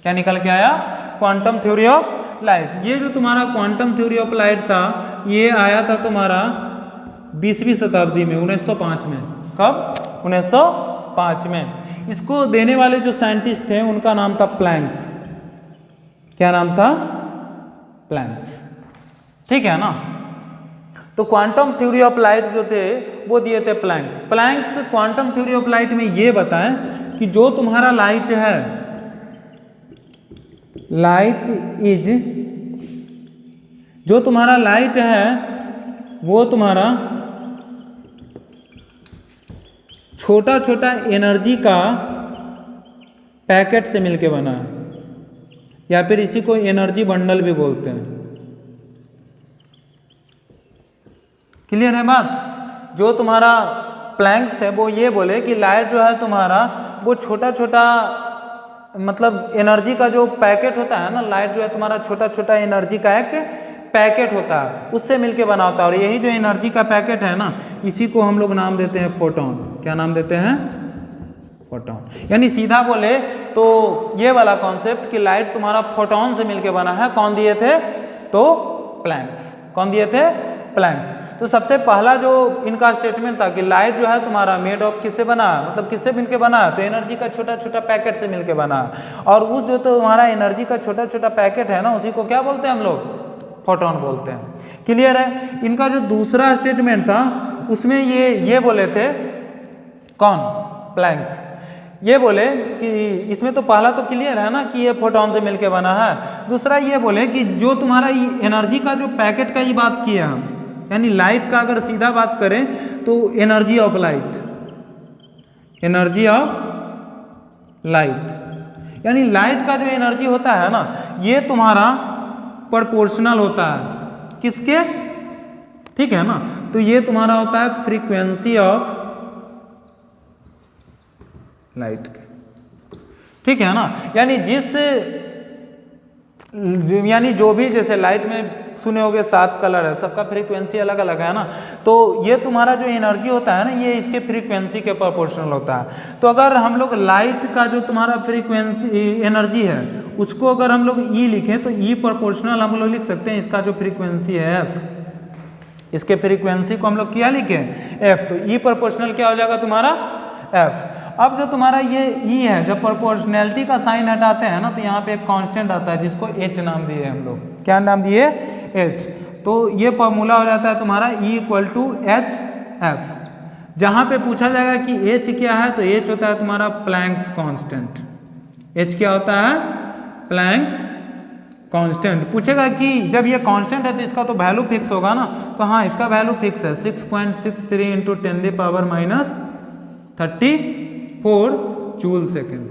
क्या निकल के आया? Quantum theory of light. ये जो तुम्हारा क्वांटम थ्योरी ऑफ लाइट था ये आया था तुम्हारा 20वीं शताब्दी में, 1905 में। कब? 1905 में। इसको देने वाले जो साइंटिस्ट थे उनका नाम था प्लैंक्स। क्या नाम था? प्लैंक्स। ठीक है ना। तो क्वांटम थ्योरी ऑफ लाइट जो थे वो दिए थे Planck's. Planck's quantum theory of light में ये बताएं कि जो तुम्हारा लाइट है, लाइट इज, जो तुम्हारा लाइट है वो तुम्हारा छोटा छोटा एनर्जी का पैकेट से मिलके बना है, या फिर इसी को एनर्जी बंडल भी बोलते हैं। क्लियर है बात? जो तुम्हारा प्लैंक्स थे वो ये बोले कि लाइट जो है तुम्हारा वो छोटा छोटा मतलब एनर्जी का जो पैकेट होता है ना, लाइट जो है तुम्हारा छोटा छोटा एनर्जी का एक पैकेट होता है, उससे मिलके बना होता है। और यही जो एनर्जी का पैकेट है ना, इसी को हम लोग नाम देते हैं फोटोन। क्या नाम देते हैं? फोटोन। यानी सीधा बोले तो ये वाला कॉन्सेप्ट कि लाइट तुम्हारा फोटोन से मिलके बना है। कौन दिए थे? तो प्लैंक्स। कौन दिए थे? प्लैंक्स। तो सबसे पहला जो इनका स्टेटमेंट था कि लाइट जो है तुम्हारा मेड ऑफ किससे बना, मतलब किससे मिलके बना है? तो एनर्जी का छोटा छोटा पैकेट से मिलके बना है। और वो जो तुम्हारा एनर्जी का छोटा छोटा पैकेट है ना, उसी को क्या बोलते हैं हम लोग? फोटोन बोलते हैं। क्लियर है? इनका जो दूसरा स्टेटमेंट था उसमें ये बोले थे, कौन? प्लैंक्स। ये बोले कि इसमें तो पहला तो क्लियर है ना कि ये फोटोन से मिलके बना है। दूसरा ये बोले कि जो तुम्हारा एनर्जी का जो पैकेट का ये बात किया, यानी लाइट का अगर सीधा बात करें तो energy of light, energy of light, यानी लाइट का जो एनर्जी होता है ना ये तुम्हारा प्रोपोर्शनल होता है। किसके? ठीक है ना। तो ये तुम्हारा होता है फ्रीक्वेंसी ऑफ लाइट। ठीक है ना। यानी जो भी जैसे लाइट में सुने होगे 7 कलर है, सबका फ्रीक्वेंसी अलग अलग है ना। तो ये तुम्हारा जो एनर्जी होता है ना ये इसके फ्रीक्वेंसी के प्रोपोर्शनल होता है। तो अगर हम लोग लाइट का जो तुम्हारा फ्रीक्वेंसी एनर्जी है उसको अगर हम लोग ई लिखें तो ई प्रोपोर्शनल हम लोग लिख सकते हैं इसका जो फ्रीक्वेंसी है एफ, इसके फ्रीक्वेंसी को हम लोग क्या लिखें? एफ। तो ई प्रोपोर्शनल क्या हो जाएगा तुम्हारा? एफ। अब जो तुम्हारा ये ई है, जब प्रोपोर्शनैलिटी का साइन हटाते हैं ना तो यहाँ पे एक कांस्टेंट आता है जिसको एच नाम दिए हम लोग। क्या नाम दिए? एच। तो ये फॉर्मूला हो जाता है तुम्हारा E equal to H F. जहाँ पे पूछा जाएगा कि एच क्या है तो एच होता है तुम्हारा प्लैंक्स कांस्टेंट। एच क्या होता है? Planck's constant. पूछेगा कि जब ये कांस्टेंट है तो इसका तो वैल्यू फिक्स होगा ना, तो हाँ इसका वैल्यू फिक्स है 6.63 इंटू 10⁻34 जूल सेकेंड।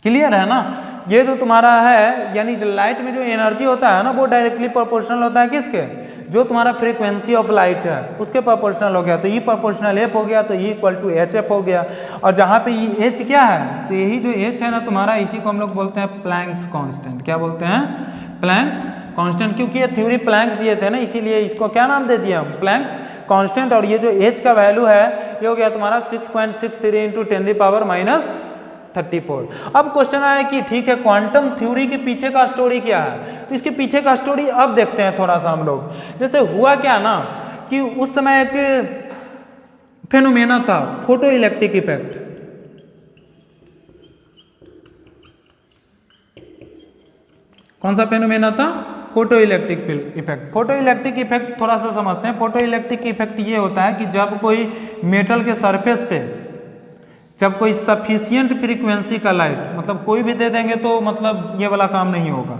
क्लियर है ना। ये जो तुम्हारा है यानी जो लाइट में जो एनर्जी होता है ना वो डायरेक्टली प्रोपोर्शनल होता है किसके? जो तुम्हारा फ्रीक्वेंसी ऑफ लाइट है उसके प्रोपोर्शनल हो गया। तो ई प्रोपोर्शनल एफ हो गया तो E equal to H F हो गया। और जहाँ पे ई एच क्या है तो यही जो एच है ना तुम्हारा, इसी को हम लोग बोलते हैं प्लैंक्स कांस्टेंट। क्या बोलते हैं? Planck's constant. क्योंकि ये थ्योरी प्लैंक्स दिए थे ना इसीलिए इसको क्या नाम दे दिया हम? Planck's constant. और ये जो एच का वैल्यू है ये हो गया तुम्हारा 6.63 इंटू 10⁻34। अब क्वेश्चन आया कि ठीक है क्वांटम थ्योरी के पीछे का स्टोरी क्या है? तो इसके पीछे का स्टोरी अब देखते हैं थोड़ा सा हम लोग। जैसे हुआ क्या ना कि उस समय एक फेनोमेना था फोटो इलेक्ट्रिक इफेक्ट। कौन सा फेनोमेना था? Photo electric effect. Photo electric effect थोड़ा सा समझते हैं। फोटो इलेक्ट्रिक इफेक्ट ये होता है कि जब कोई मेटल के सरफेस पे जब कोई सफिशियंट फ्रीक्वेंसी का लाइट, मतलब कोई भी दे देंगे तो मतलब ये वाला काम नहीं होगा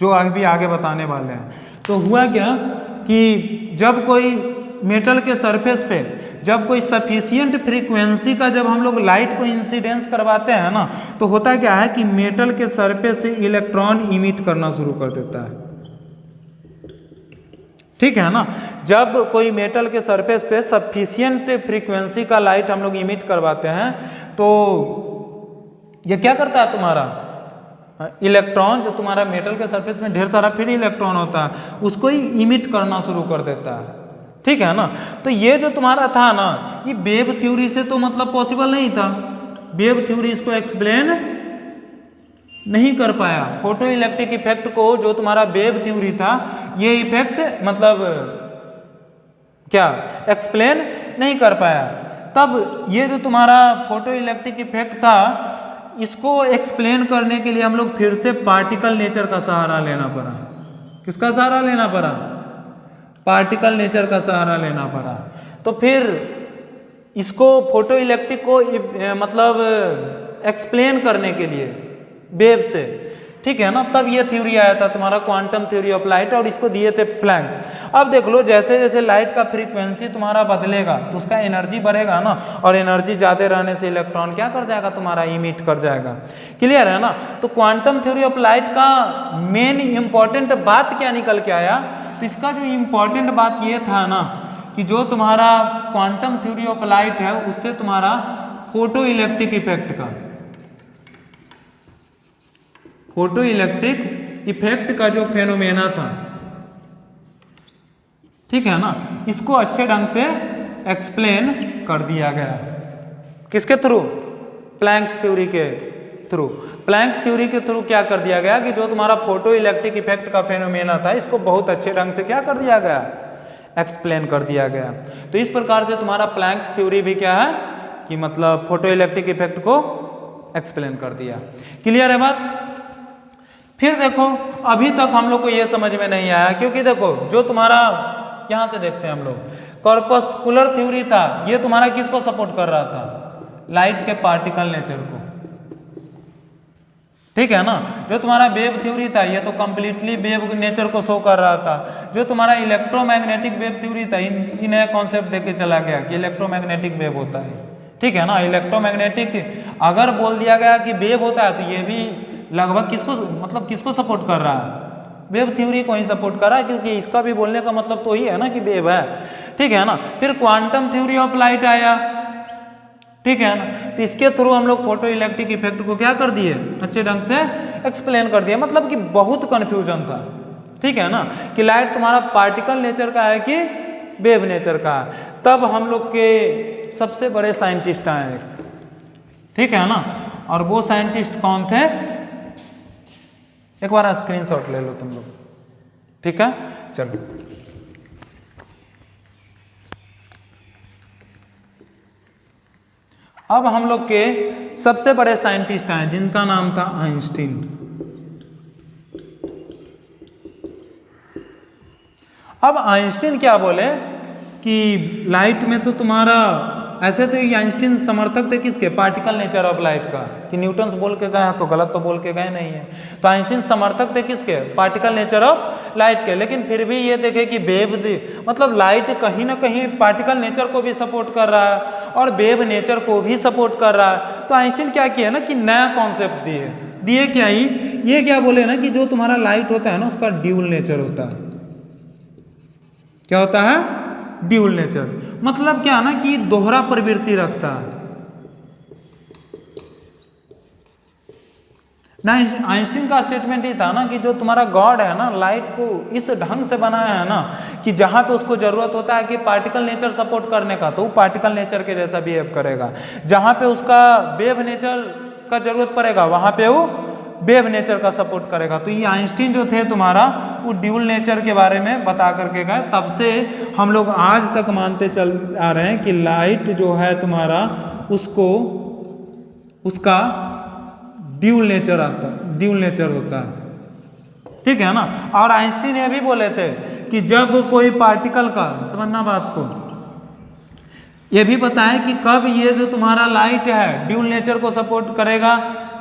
जो आगे बताने वाले हैं। तो हुआ क्या कि जब कोई मेटल के सरफेस पे जब कोई सफिशियंट फ्रीक्वेंसी का जब हम लोग लाइट को इंसिडेंस करवाते हैं ना तो होता क्या है कि मेटल के सरफेस से इलेक्ट्रॉन इमिट करना शुरू कर देता है। ठीक है ना। जब कोई मेटल के सरफेस पे सफिशियंट फ्रीक्वेंसी का लाइट हम लोग इमिट करवाते हैं तो ये क्या करता है तुम्हारा? इलेक्ट्रॉन जो तुम्हारा मेटल के सरफेस में ढेर सारा फ्री इलेक्ट्रॉन होता है उसको ही इमिट करना शुरू कर देता है, ठीक है ना। तो ये जो तुम्हारा था ना, ये वेव थ्योरी से तो मतलब पॉसिबल नहीं था, वेव थ्योरी इसको एक्सप्लेन नहीं कर पाया। फोटो इलेक्ट्रिक इफेक्ट को जो तुम्हारा वेव थ्योरी था ये इफेक्ट मतलब क्या एक्सप्लेन नहीं कर पाया। तब ये जो तुम्हारा फोटो इलेक्ट्रिक इफेक्ट था इसको एक्सप्लेन करने के लिए हम लोग फिर से पार्टिकल नेचर का सहारा लेना पड़ा। किसका सहारा लेना पड़ा? पार्टिकल नेचर का सहारा लेना पड़ा। तो फिर इसको फोटो इलेक्ट्रिक को मतलब एक्सप्लेन करने के लिए वेव से, ठीक है ना, तब ये थ्योरी आया था तुम्हारा क्वांटम थ्योरी ऑफ लाइट, और इसको दिए थे प्लैंक्स। अब देख लो जैसे जैसे लाइट का फ्रीक्वेंसी तुम्हारा बदलेगा तो उसका एनर्जी बढ़ेगा ना, और एनर्जी ज़्यादा रहने से इलेक्ट्रॉन क्या कर जाएगा तुम्हारा इमिट कर जाएगा। क्लियर है ना। तो क्वांटम थ्योरी ऑफ लाइट का मेन इंपॉर्टेंट बात क्या निकल के आया, तो इसका जो इम्पॉर्टेंट बात ये था ना कि जो तुम्हारा क्वांटम थ्योरी ऑफ लाइट है उससे तुम्हारा फोटो इलेक्ट्रिक इफेक्ट का, फोटो इलेक्ट्रिक इफेक्ट का जो फेनोमेना था, ठीक है ना, इसको अच्छे ढंग से एक्सप्लेन कर दिया गया। किसके थ्रू? प्लैंक्स थ्योरी के थ्रू। प्लैंक्स थ्योरी के थ्रू क्या कर दिया गया कि जो तुम्हारा फोटो इलेक्ट्रिक इफेक्ट का फेनोमेना था इसको बहुत अच्छे ढंग से क्या कर दिया गया, एक्सप्लेन कर दिया गया। तो इस प्रकार से तुम्हारा प्लैंक्स थ्योरी भी क्या है कि मतलब फोटो इलेक्ट्रिक इफेक्ट को एक्सप्लेन कर दिया। क्लियर है बात। फिर देखो अभी तक हम लोग को ये समझ में नहीं आया, क्योंकि देखो जो तुम्हारा यहां से देखते हैं हम लोग कॉर्पस्कुलर थ्योरी था, ये तुम्हारा किसको सपोर्ट कर रहा था? लाइट के पार्टिकल नेचर को, ठीक है ना। जो तुम्हारा वेव थ्योरी था ये तो कंप्लीटली वेव नेचर को शो कर रहा था। जो तुम्हारा इलेक्ट्रोमैग्नेटिक वेव थ्योरी था ये नया कॉन्सेप्ट देके चला गया कि इलेक्ट्रोमैग्नेटिक वेव होता है, ठीक है ना। इलेक्ट्रोमैग्नेटिक अगर बोल दिया गया कि वेव होता है तो ये भी लगभग किसको मतलब किसको सपोर्ट कर रहा है? वेव थ्योरी को ही सपोर्ट कर रहा है, क्योंकि इसका भी बोलने का मतलब तो ही है ना कि वेव है, ठीक है ना। फिर क्वांटम थ्योरी ऑफ लाइट आया, ठीक है ना। तो इसके थ्रू हम लोग फोटो इलेक्ट्रिक इफेक्ट को क्या कर दिए, अच्छे ढंग से एक्सप्लेन कर दिया। मतलब कि बहुत कंफ्यूजन था, ठीक है ना, कि लाइट तुम्हारा पार्टिकल नेचर का है कि वेव नेचर का है। तब हम लोग के सबसे बड़े साइंटिस्ट आए, ठीक है ना, और वो साइंटिस्ट कौन थे? एक बार स्क्रीनशॉट ले लो तुम लोग, ठीक है। चलो अब हम लोग के सबसे बड़े साइंटिस्ट आए जिनका नाम था आइंस्टीन। अब आइंस्टीन क्या बोले कि लाइट में तो तुम्हारा ऐसे तो ये आइंस्टीन समर्थक थे किसके? पार्टिकल नेचर ऑफ लाइट का, कि न्यूटन्स बोल के गए हैं तो गलत तो बोल के गए नहीं है। तो आइंस्टीन समर्थक थे किसके? पार्टिकल नेचर ऑफ लाइट के। लेकिन फिर भी ये देखे कि वेव मतलब लाइट कहीं ना कहीं पार्टिकल नेचर को भी सपोर्ट कर रहा है और वेव नेचर को भी सपोर्ट कर रहा है। तो आइंस्टीन क्या किया ना कि नया कॉन्सेप्ट दिए क्या ही ये क्या बोले ना कि जो तुम्हारा लाइट होता है ना उसका ड्यूल नेचर होता है। क्या होता है? Dual nature. मतलब क्या ना कि दोहरा प्रवृत्ति रखता है ना। आइंस्टीन का स्टेटमेंट ही था ना कि जो तुम्हारा गॉड है ना लाइट को इस ढंग से बनाया है ना कि जहां पे उसको जरूरत होता है कि पार्टिकल नेचर सपोर्ट करने का तो वो पार्टिकल नेचर के जैसा बिहेव करेगा, जहां पे उसका वेव नेचर का जरूरत पड़ेगा वहां पे वो वेव नेचर का सपोर्ट करेगा। तो ये आइंस्टीन जो थे तुम्हारा वो ड्यूल नेचर के बारे में बता करके गए। तब से हम लोग आज तक मानते चल आ रहे हैं कि लाइट जो है तुम्हारा उसको उसका ड्यूल नेचर होता है, ठीक है ना। और आइंस्टीन ये भी बोले थे कि जब कोई पार्टिकल का, समझना बात को, ये भी बताएं कि कब ये जो तुम्हारा लाइट है ड्यूल नेचर को सपोर्ट करेगा,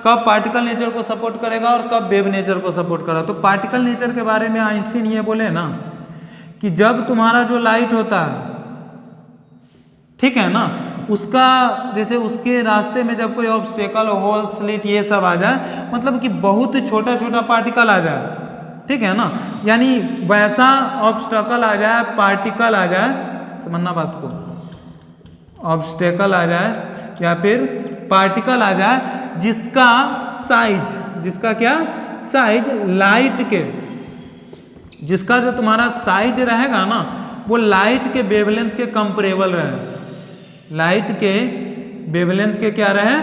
कब पार्टिकल नेचर को सपोर्ट करेगा और कब वेव नेचर को सपोर्ट करेगा। तो पार्टिकल नेचर के बारे में आइंस्टीन ये बोले ना कि जब तुम्हारा जो लाइट होता है, ठीक है ना, उसका जैसे उसके रास्ते में जब कोई ऑब्स्टेकल होल स्लिट ये सब आ जाए, मतलब कि बहुत छोटा छोटा पार्टिकल आ जाए, ठीक है ना, यानी वैसा ऑब्स्टेकल आ जाए, पार्टिकल आ जाए, समझना बात को, ऑब्स्टेकल आ जाए या फिर पार्टिकल आ जाए जिसका साइज, जिसका क्या साइज लाइट के, जिसका जो तुम्हारा साइज रहेगा ना वो लाइट के वेवलेंथ के कंपेरेबल रहे, लाइट के वेवलेंथ के क्या रहे,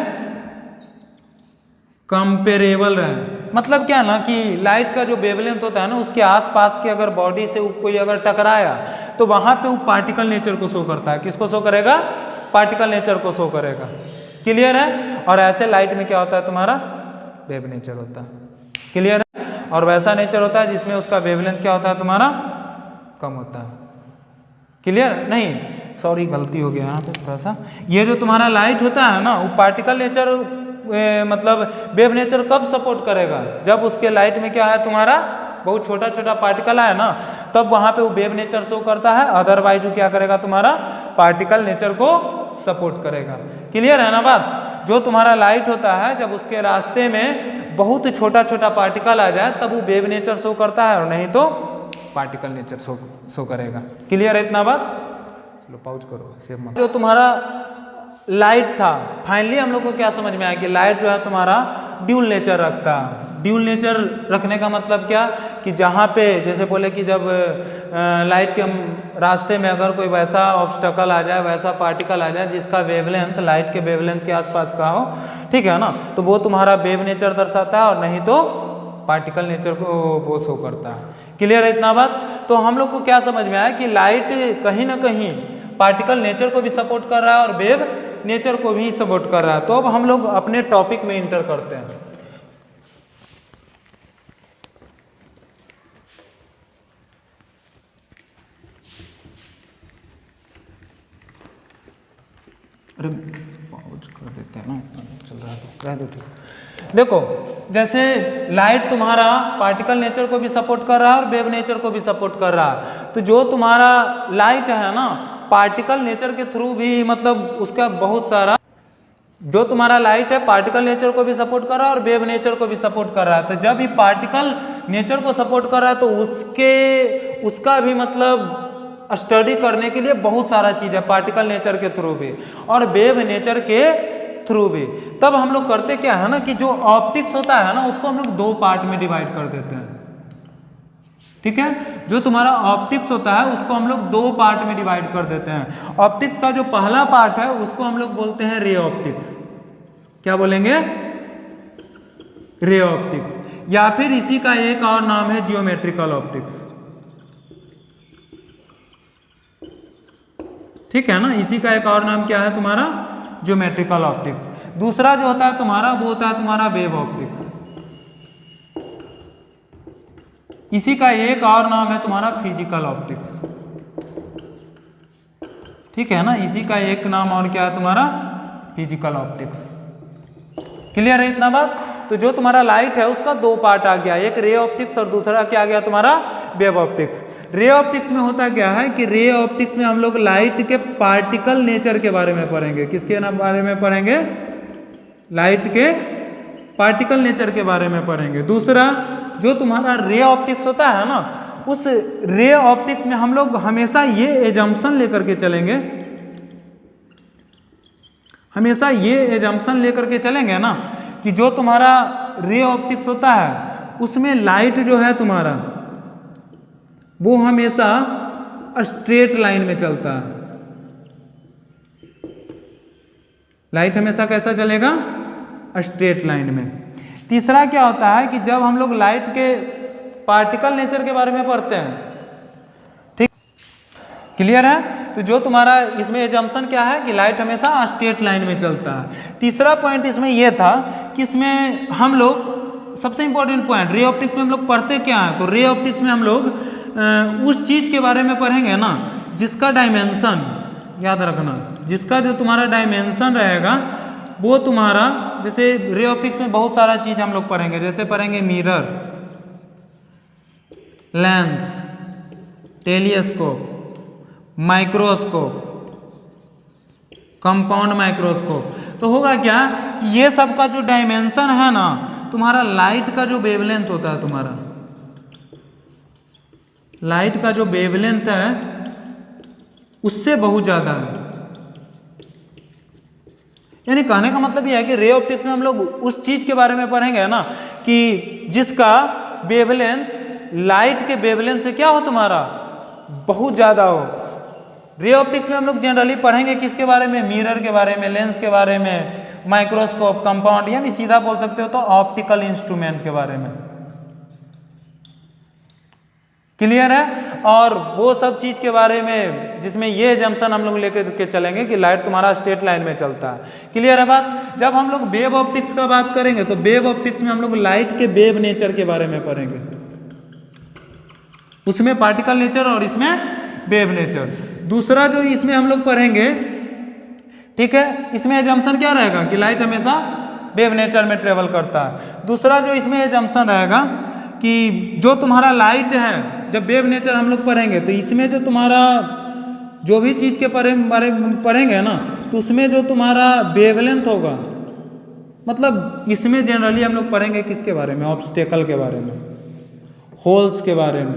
कंपेरेबल रहे। मतलब क्या ना कि लाइट का जो वेवलेंथ होता है ना उसके आसपास के अगर बॉडी से कोई अगर टकराया तो वहां पे वो पार्टिकल नेचर को शो करता है। किसको शो करेगा? पार्टिकल नेचर को शो करेगा। क्लियर है? और ऐसे लाइट में क्या होता है तुम्हारा वेव नेचर होता है। क्लियर है? और वैसा नेचर होता है जिसमें उसका वेवलेंथ क्या होता है तुम्हारा कम होता है। क्लियर? नहीं सॉरी गलती हो गया यहाँ पे थोड़ा सा। ये जो तुम्हारा लाइट होता है ना वो पार्टिकल नेचर मतलब वेव नेचर कब सपोर्ट करेगा? जब उसके लाइट में क्या है तुम्हारा बहुत छोटा छोटा पार्टिकल है ना, तब वहां पे वो वेव नेचर शो करता है। अदरवाइज वो क्या करेगा तुम्हारा पार्टिकल नेचर को सपोर्ट करेगा। क्लियर है ना बात? जो तुम्हारा लाइट होता है जब उसके रास्ते में बहुत छोटा छोटा पार्टिकल आ जाए तब वो वेव नेचर शो करता है और नहीं तो पार्टिकल नेचर शो करेगा। क्लियर है इतना बात? चलो पॉज करो सेव मत। जो तुम्हारा लाइट था फाइनली हम लोग को क्या समझ में आया कि लाइट जो है तुम्हारा ड्यूल नेचर रखता है। ड्यूल नेचर रखने का मतलब क्या कि जहाँ पे जैसे बोले कि जब लाइट के रास्ते में अगर कोई वैसा ऑब्स्टकल आ जाए, वैसा पार्टिकल आ जाए जिसका वेवलेंथ लाइट के वेवलेंथ के आसपास का हो, ठीक है ना, तो वो तुम्हारा वेव नेचर दर्शाता है और नहीं तो पार्टिकल नेचर को वो शो करता है। क्लियर है इतना बात? तो हम लोग को क्या समझ में आया कि लाइट कहीं ना कहीं पार्टिकल नेचर को भी सपोर्ट कर रहा है और वेव नेचर को भी सपोर्ट कर रहा है। तो अब हम लोग अपने टॉपिक में इंटर करते हैं। अरे पॉज कर देते हैं ना, चल रहा है तो रह दो ठीक। देखो जैसे लाइट तुम्हारा पार्टिकल नेचर को भी सपोर्ट कर रहा है और वेव नेचर को भी सपोर्ट कर रहा है। तो जो तुम्हारा लाइट है ना पार्टिकल नेचर के थ्रू भी मतलब उसका बहुत सारा, जो तुम्हारा लाइट है पार्टिकल नेचर को भी सपोर्ट कर रहा है और वेव नेचर को भी सपोर्ट कर रहा है। तो जब ये पार्टिकल नेचर को सपोर्ट कर रहा है तो उसका भी मतलब स्टडी करने के लिए बहुत सारा चीज़ है पार्टिकल नेचर के थ्रू भी और वेव नेचर के थ्रू भी। तब हम लोग करते क्या है ना कि जो ऑप्टिक्स होता है ना उसको हम लोग दो पार्ट में डिवाइड कर देते हैं। ठीक है? जो तुम्हारा ऑप्टिक्स होता है उसको हम लोग दो पार्ट में डिवाइड कर देते हैं। ऑप्टिक्स का जो पहला पार्ट है उसको हम लोग बोलते हैं रे ऑप्टिक्स। क्या बोलेंगे? Ray optics. या फिर इसी का एक और नाम है जियोमेट्रिकल ऑप्टिक्स। ठीक है ना? इसी का एक और नाम क्या है तुम्हारा? Geometrical optics. दूसरा जो होता है तुम्हारा वो होता है तुम्हारा वेव ऑप्टिक्स। इसी का एक और नाम है तुम्हारा फिजिकल ऑप्टिक्स। ठीक है ना? इसी का एक नाम और क्या है तुम्हारा? Physical optics. क्लियर है इतना बात? तो जो तुम्हारा लाइट है उसका दो पार्ट आ गया, एक रे ऑप्टिक्स और दूसरा क्या आ गया तुम्हारा? Wave optics. रे ऑप्टिक्स में होता क्या है कि रे ऑप्टिक्स में हम लोग लाइट के पार्टिकल नेचर के बारे में पढ़ेंगे। किसके बारे में पढ़ेंगे? लाइट के पार्टिकल नेचर के बारे में पढ़ेंगे। दूसरा जो तुम्हारा रे ऑप्टिक्स होता है ना उस रे ऑप्टिक्स में हम लोग हमेशा ये एजम्पशन लेकर के चलेंगे, हमेशा ये एजम्पशन लेकर के चलेंगे ना कि जो तुम्हारा रे ऑप्टिक्स होता है उसमें लाइट जो है तुम्हारा वो हमेशा स्ट्रेट लाइन में चलता है। लाइट हमेशा कैसा चलेगा? स्ट्रेट लाइन में। तीसरा क्या होता है कि जब हम लोग लाइट के पार्टिकल नेचर के बारे में पढ़ते हैं, ठीक, क्लियर है? तो जो तुम्हारा इसमें एजम्पशन क्या है कि लाइट हमेशा स्ट्रेट लाइन में चलता है। तीसरा पॉइंट इसमें यह था कि इसमें हम लोग सबसे इंपॉर्टेंट पॉइंट रे ऑप्टिक्स में हम लोग पढ़ते क्या है, तो रे ऑप्टिक्स में हम लोग उस चीज के बारे में पढ़ेंगे ना जिसका डायमेंशन, याद रखना, जिसका जो तुम्हारा डायमेंशन रहेगा वो तुम्हारा, जैसे रे ऑप्टिक्स में बहुत सारा चीज हम लोग पढ़ेंगे, जैसे पढ़ेंगे mirror, lens, telescope, microscope, compound microscope. तो होगा क्या कि ये सब का जो डायमेंशन है ना तुम्हारा लाइट का जो वेवलेंथ होता है, तुम्हारा लाइट का जो वेवलेंथ है उससे बहुत ज्यादा है। यानी कहने का मतलब ये है कि रे ऑप्टिक्स में हम लोग उस चीज के बारे में पढ़ेंगे ना कि जिसका वेवलेंथ लाइट के वेवलेंथ से क्या हो तुम्हारा बहुत ज्यादा हो। रे ऑप्टिक्स में हम लोग जनरली पढ़ेंगे किसके बारे में, मिरर के बारे में, लेंस के बारे में, माइक्रोस्कोप, कंपाउंड, यानी सीधा बोल सकते हो तो ऑप्टिकल इंस्ट्रूमेंट के बारे में। क्लियर है। और वो सब चीज के बारे में जिसमें ये जंक्शन हम लोग लेकर के चलेंगे कि लाइट तुम्हारा स्ट्रेट लाइन में चलता है। क्लियर है बात। जब हम लोग वेव ऑप्टिक्स का बात करेंगे तो वेव ऑप्टिक्स में हम लोग लाइट के वेव नेचर के बारे में पढ़ेंगे, उसमें पार्टिकल नेचर और इसमें वेव नेचर। दूसरा जो इसमें हम लोग पढ़ेंगे, ठीक है, इसमें एजम्पशन क्या रहेगा कि लाइट हमेशा वेव नेचर में ट्रेवल करता है। दूसरा जो इसमें एजम्पशन रहेगा कि जो तुम्हारा लाइट है, जब वेव नेचर हम लोग पढ़ेंगे तो इसमें जो तुम्हारा जो भी चीज के बारे में पढ़ेंगे ना तो उसमें जो तुम्हारा वेवलेंथ होगा, मतलब इसमें जनरली हम लोग पढ़ेंगे किसके बारे में, ऑब्स्टेकल के बारे में, होल्स के बारे में,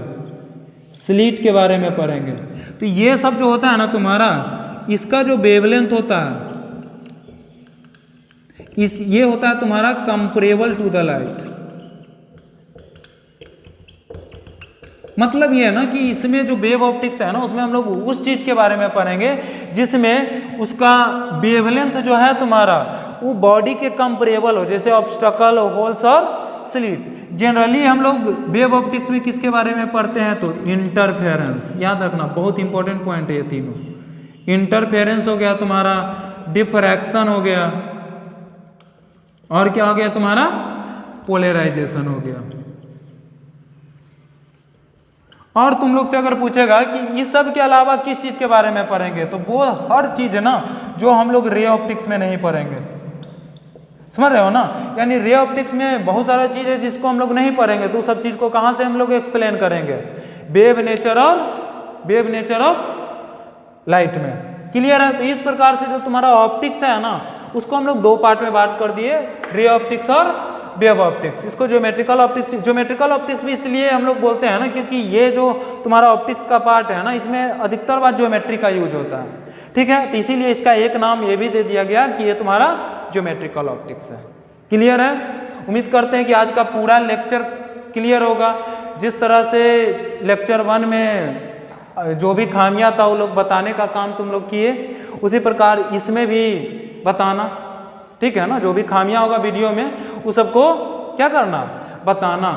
स्लिट के बारे में पढ़ेंगे। तो ये सब जो होता है ना तुम्हारा, इसका जो वेवलेंथ होता है ये होता है तुम्हारा कंपेरेबल टू द लाइट। मतलब ये है ना कि इसमें जो वेव ऑप्टिक्स है ना उसमें हम लोग उस चीज के बारे में पढ़ेंगे जिसमें उसका वेवलेंथ जो है तुम्हारा वो बॉडी के कंपेरेबल हो, जैसे ऑब्स्टेकल, होल्स और स्लिट। जनरली हम लोग वेव ऑप्टिक्स में किसके बारे में पढ़ते हैं तो इंटरफेरेंस। याद रखना, बहुत इंपॉर्टेंट पॉइंट है ये तीनों। इंटरफेरेंस हो गया तुम्हारा, डिफ्रैक्शन हो गया, और क्या हो गया तुम्हारा, पोलराइजेशन हो गया। और तुम लोग से अगर पूछेगा कि इस सब के अलावा किस चीज के बारे में पढ़ेंगे तो वो हर चीज है ना जो हम लोग रे ऑप्टिक्स में नहीं पढ़ेंगे। समझ रहे हो ना। यानी रे ऑप्टिक्स में बहुत सारा चीज है जिसको हम लोग नहीं पढ़ेंगे, तो सब चीज को कहां से हम लोग एक्सप्लेन करेंगे, वेव नेचर ऑफ लाइट में। क्लियर है। तो इस प्रकार से जो तुम्हारा ऑप्टिक्स है ना उसको हम लोग दो पार्ट में बांट कर दिए, रे ऑप्टिक्स और वेव ऑप्टिक्स। इसको ज्योमेट्रिकल ऑप्टिक्स भी इसलिए हम लोग बोलते हैं ना क्योंकि ये जो तुम्हारा ऑप्टिक्स का पार्ट है ना इसमें अधिकतर बार ज्योमेट्री का यूज होता है। ठीक है, तो इसीलिए इसका एक नाम ये भी दे दिया गया कि ये तुम्हारा ज्योमेट्रिकल ऑप्टिक्स है। क्लियर है। उम्मीद करते हैं कि आज का पूरा लेक्चर क्लियर होगा। जिस तरह से लेक्चर 1 में जो भी खामियां था वो लोग बताने का काम तुम लोग किए, उसी प्रकार इसमें भी बताना। ठीक है ना, जो भी खामियां होगा वीडियो में उस सबको क्या करना, बताना।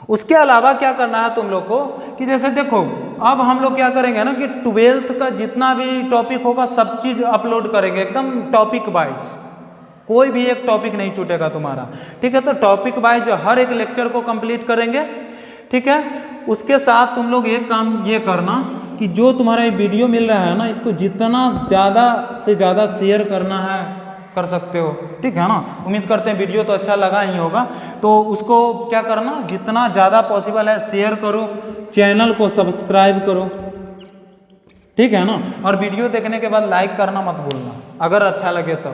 उसके अलावा क्या करना है तुम लोग को कि जैसे देखो अब हम लोग क्या करेंगे ना कि 12th का जितना भी टॉपिक होगा सब चीज अपलोड करेंगे एकदम टॉपिक वाइज, कोई भी एक टॉपिक नहीं छूटेगा तुम्हारा। ठीक है, तो टॉपिक वाइज हर एक लेक्चर को कंप्लीट करेंगे। ठीक है, उसके साथ तुम लोग एक काम ये करना कि जो तुम्हारा ये वीडियो मिल रहा है ना इसको जितना ज़्यादा से ज़्यादा शेयर करना है कर सकते हो। ठीक है ना। उम्मीद करते हैं वीडियो तो अच्छा लगा ही होगा, तो उसको क्या करना जितना ज़्यादा पॉसिबल है शेयर करो, चैनल को सब्सक्राइब करो। ठीक है ना। और वीडियो देखने के बाद लाइक करना मत भूलना, अगर अच्छा लगे तो,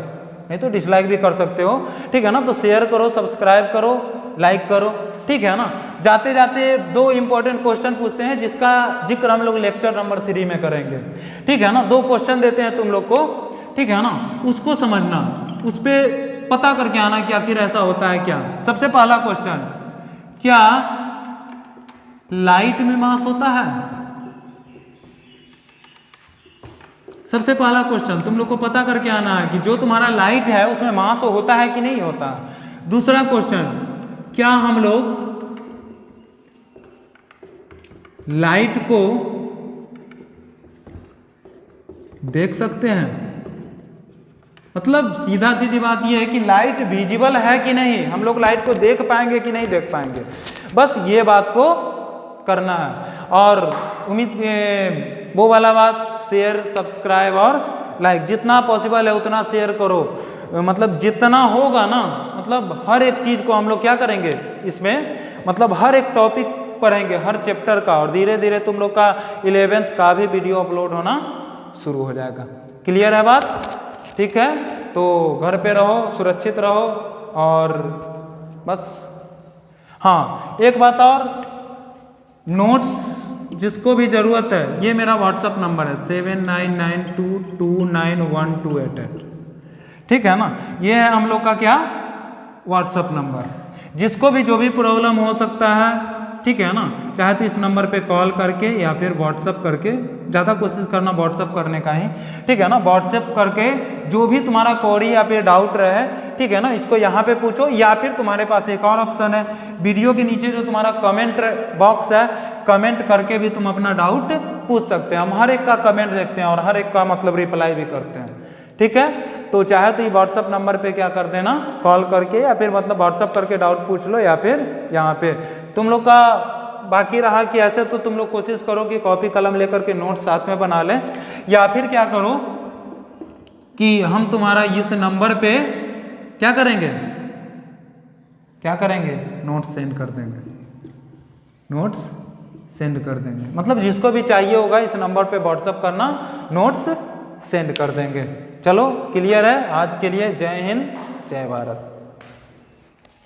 नहीं तो डिसलाइक भी कर सकते हो। ठीक है ना। तो शेयर करो, सब्सक्राइब करो, लाइक करो। ठीक है ना। जाते जाते 2 इंपॉर्टेंट क्वेश्चन पूछते हैं जिसका जिक्र हम लोग लेक्चर नंबर 3 में करेंगे। ठीक है ना। 2 क्वेश्चन देते हैं तुम लोग को। ठीक है ना, उसको समझना, उस पर पता करके आना कि आखिर ऐसा होता है क्या। सबसे पहला क्वेश्चन, क्या लाइट में मास होता है? सबसे पहला क्वेश्चन तुम लोग को पता करके आना है कि जो तुम्हारा लाइट है उसमें मास होता है कि नहीं होता। दूसरा क्वेश्चन, क्या हम लोग लाइट को देख सकते हैं? मतलब सीधा सीधी बात यह है कि लाइट विजिबल है कि नहीं, हम लोग लाइट को देख पाएंगे कि नहीं देख पाएंगे, बस ये बात को करना है। और उम्मीद वो वाला बात, शेयर, सब्सक्राइब और लाइक जितना पॉसिबल है उतना शेयर करो। मतलब जितना होगा ना, मतलब हर एक चीज़ को हम लोग क्या करेंगे इसमें, मतलब हर एक टॉपिक पढ़ेंगे, हर चैप्टर का, और धीरे धीरे तुम लोग का 11th का भी वीडियो अपलोड होना शुरू हो जाएगा। क्लियर है बात। ठीक है, तो घर पे रहो, सुरक्षित रहो, और बस। हाँ, एक बात और, नोट्स जिसको भी ज़रूरत है, ये मेरा व्हाट्सअप नंबर है 7992291288। ठीक है ना। ये है हम लोग का क्या, व्हाट्सअप नंबर। जिसको भी जो भी प्रॉब्लम हो सकता है, ठीक है ना, चाहे तो इस नंबर पे कॉल करके या फिर व्हाट्सअप करके, ज़्यादा कोशिश करना व्हाट्सअप करने का ही, ठीक है ना। व्हाट्सअप करके जो भी तुम्हारा क्वेरी या फिर डाउट रहे, ठीक है ना, इसको यहाँ पे पूछो, या फिर तुम्हारे पास एक और ऑप्शन है, वीडियो के नीचे जो तुम्हारा कमेंट बॉक्स है, कमेंट करके भी तुम अपना डाउट पूछ सकते हैं। हम हर एक का कमेंट देखते हैं और हर एक का मतलब रिप्लाई भी करते हैं, ठीक है। तो चाहे तो ये व्हाट्सअप नंबर पे क्या कर देना, कॉल करके या फिर मतलब व्हाट्सअप करके डाउट पूछ लो, या फिर यहाँ पे तुम लोग का बाकी रहा कि ऐसे तो तुम लोग कोशिश करो कि कॉपी कलम लेकर के नोट साथ में बना लें, या फिर क्या करो कि हम तुम्हारा इस नंबर पे क्या करेंगे, नोट्स सेंड कर देंगे, नोट्स सेंड कर देंगे। मतलब जिसको भी चाहिए होगा इस नंबर पे व्हाट्सअप करना, नोट्स सेंड कर देंगे। चलो क्लियर है। आज के लिए जय हिंद, जय भारत।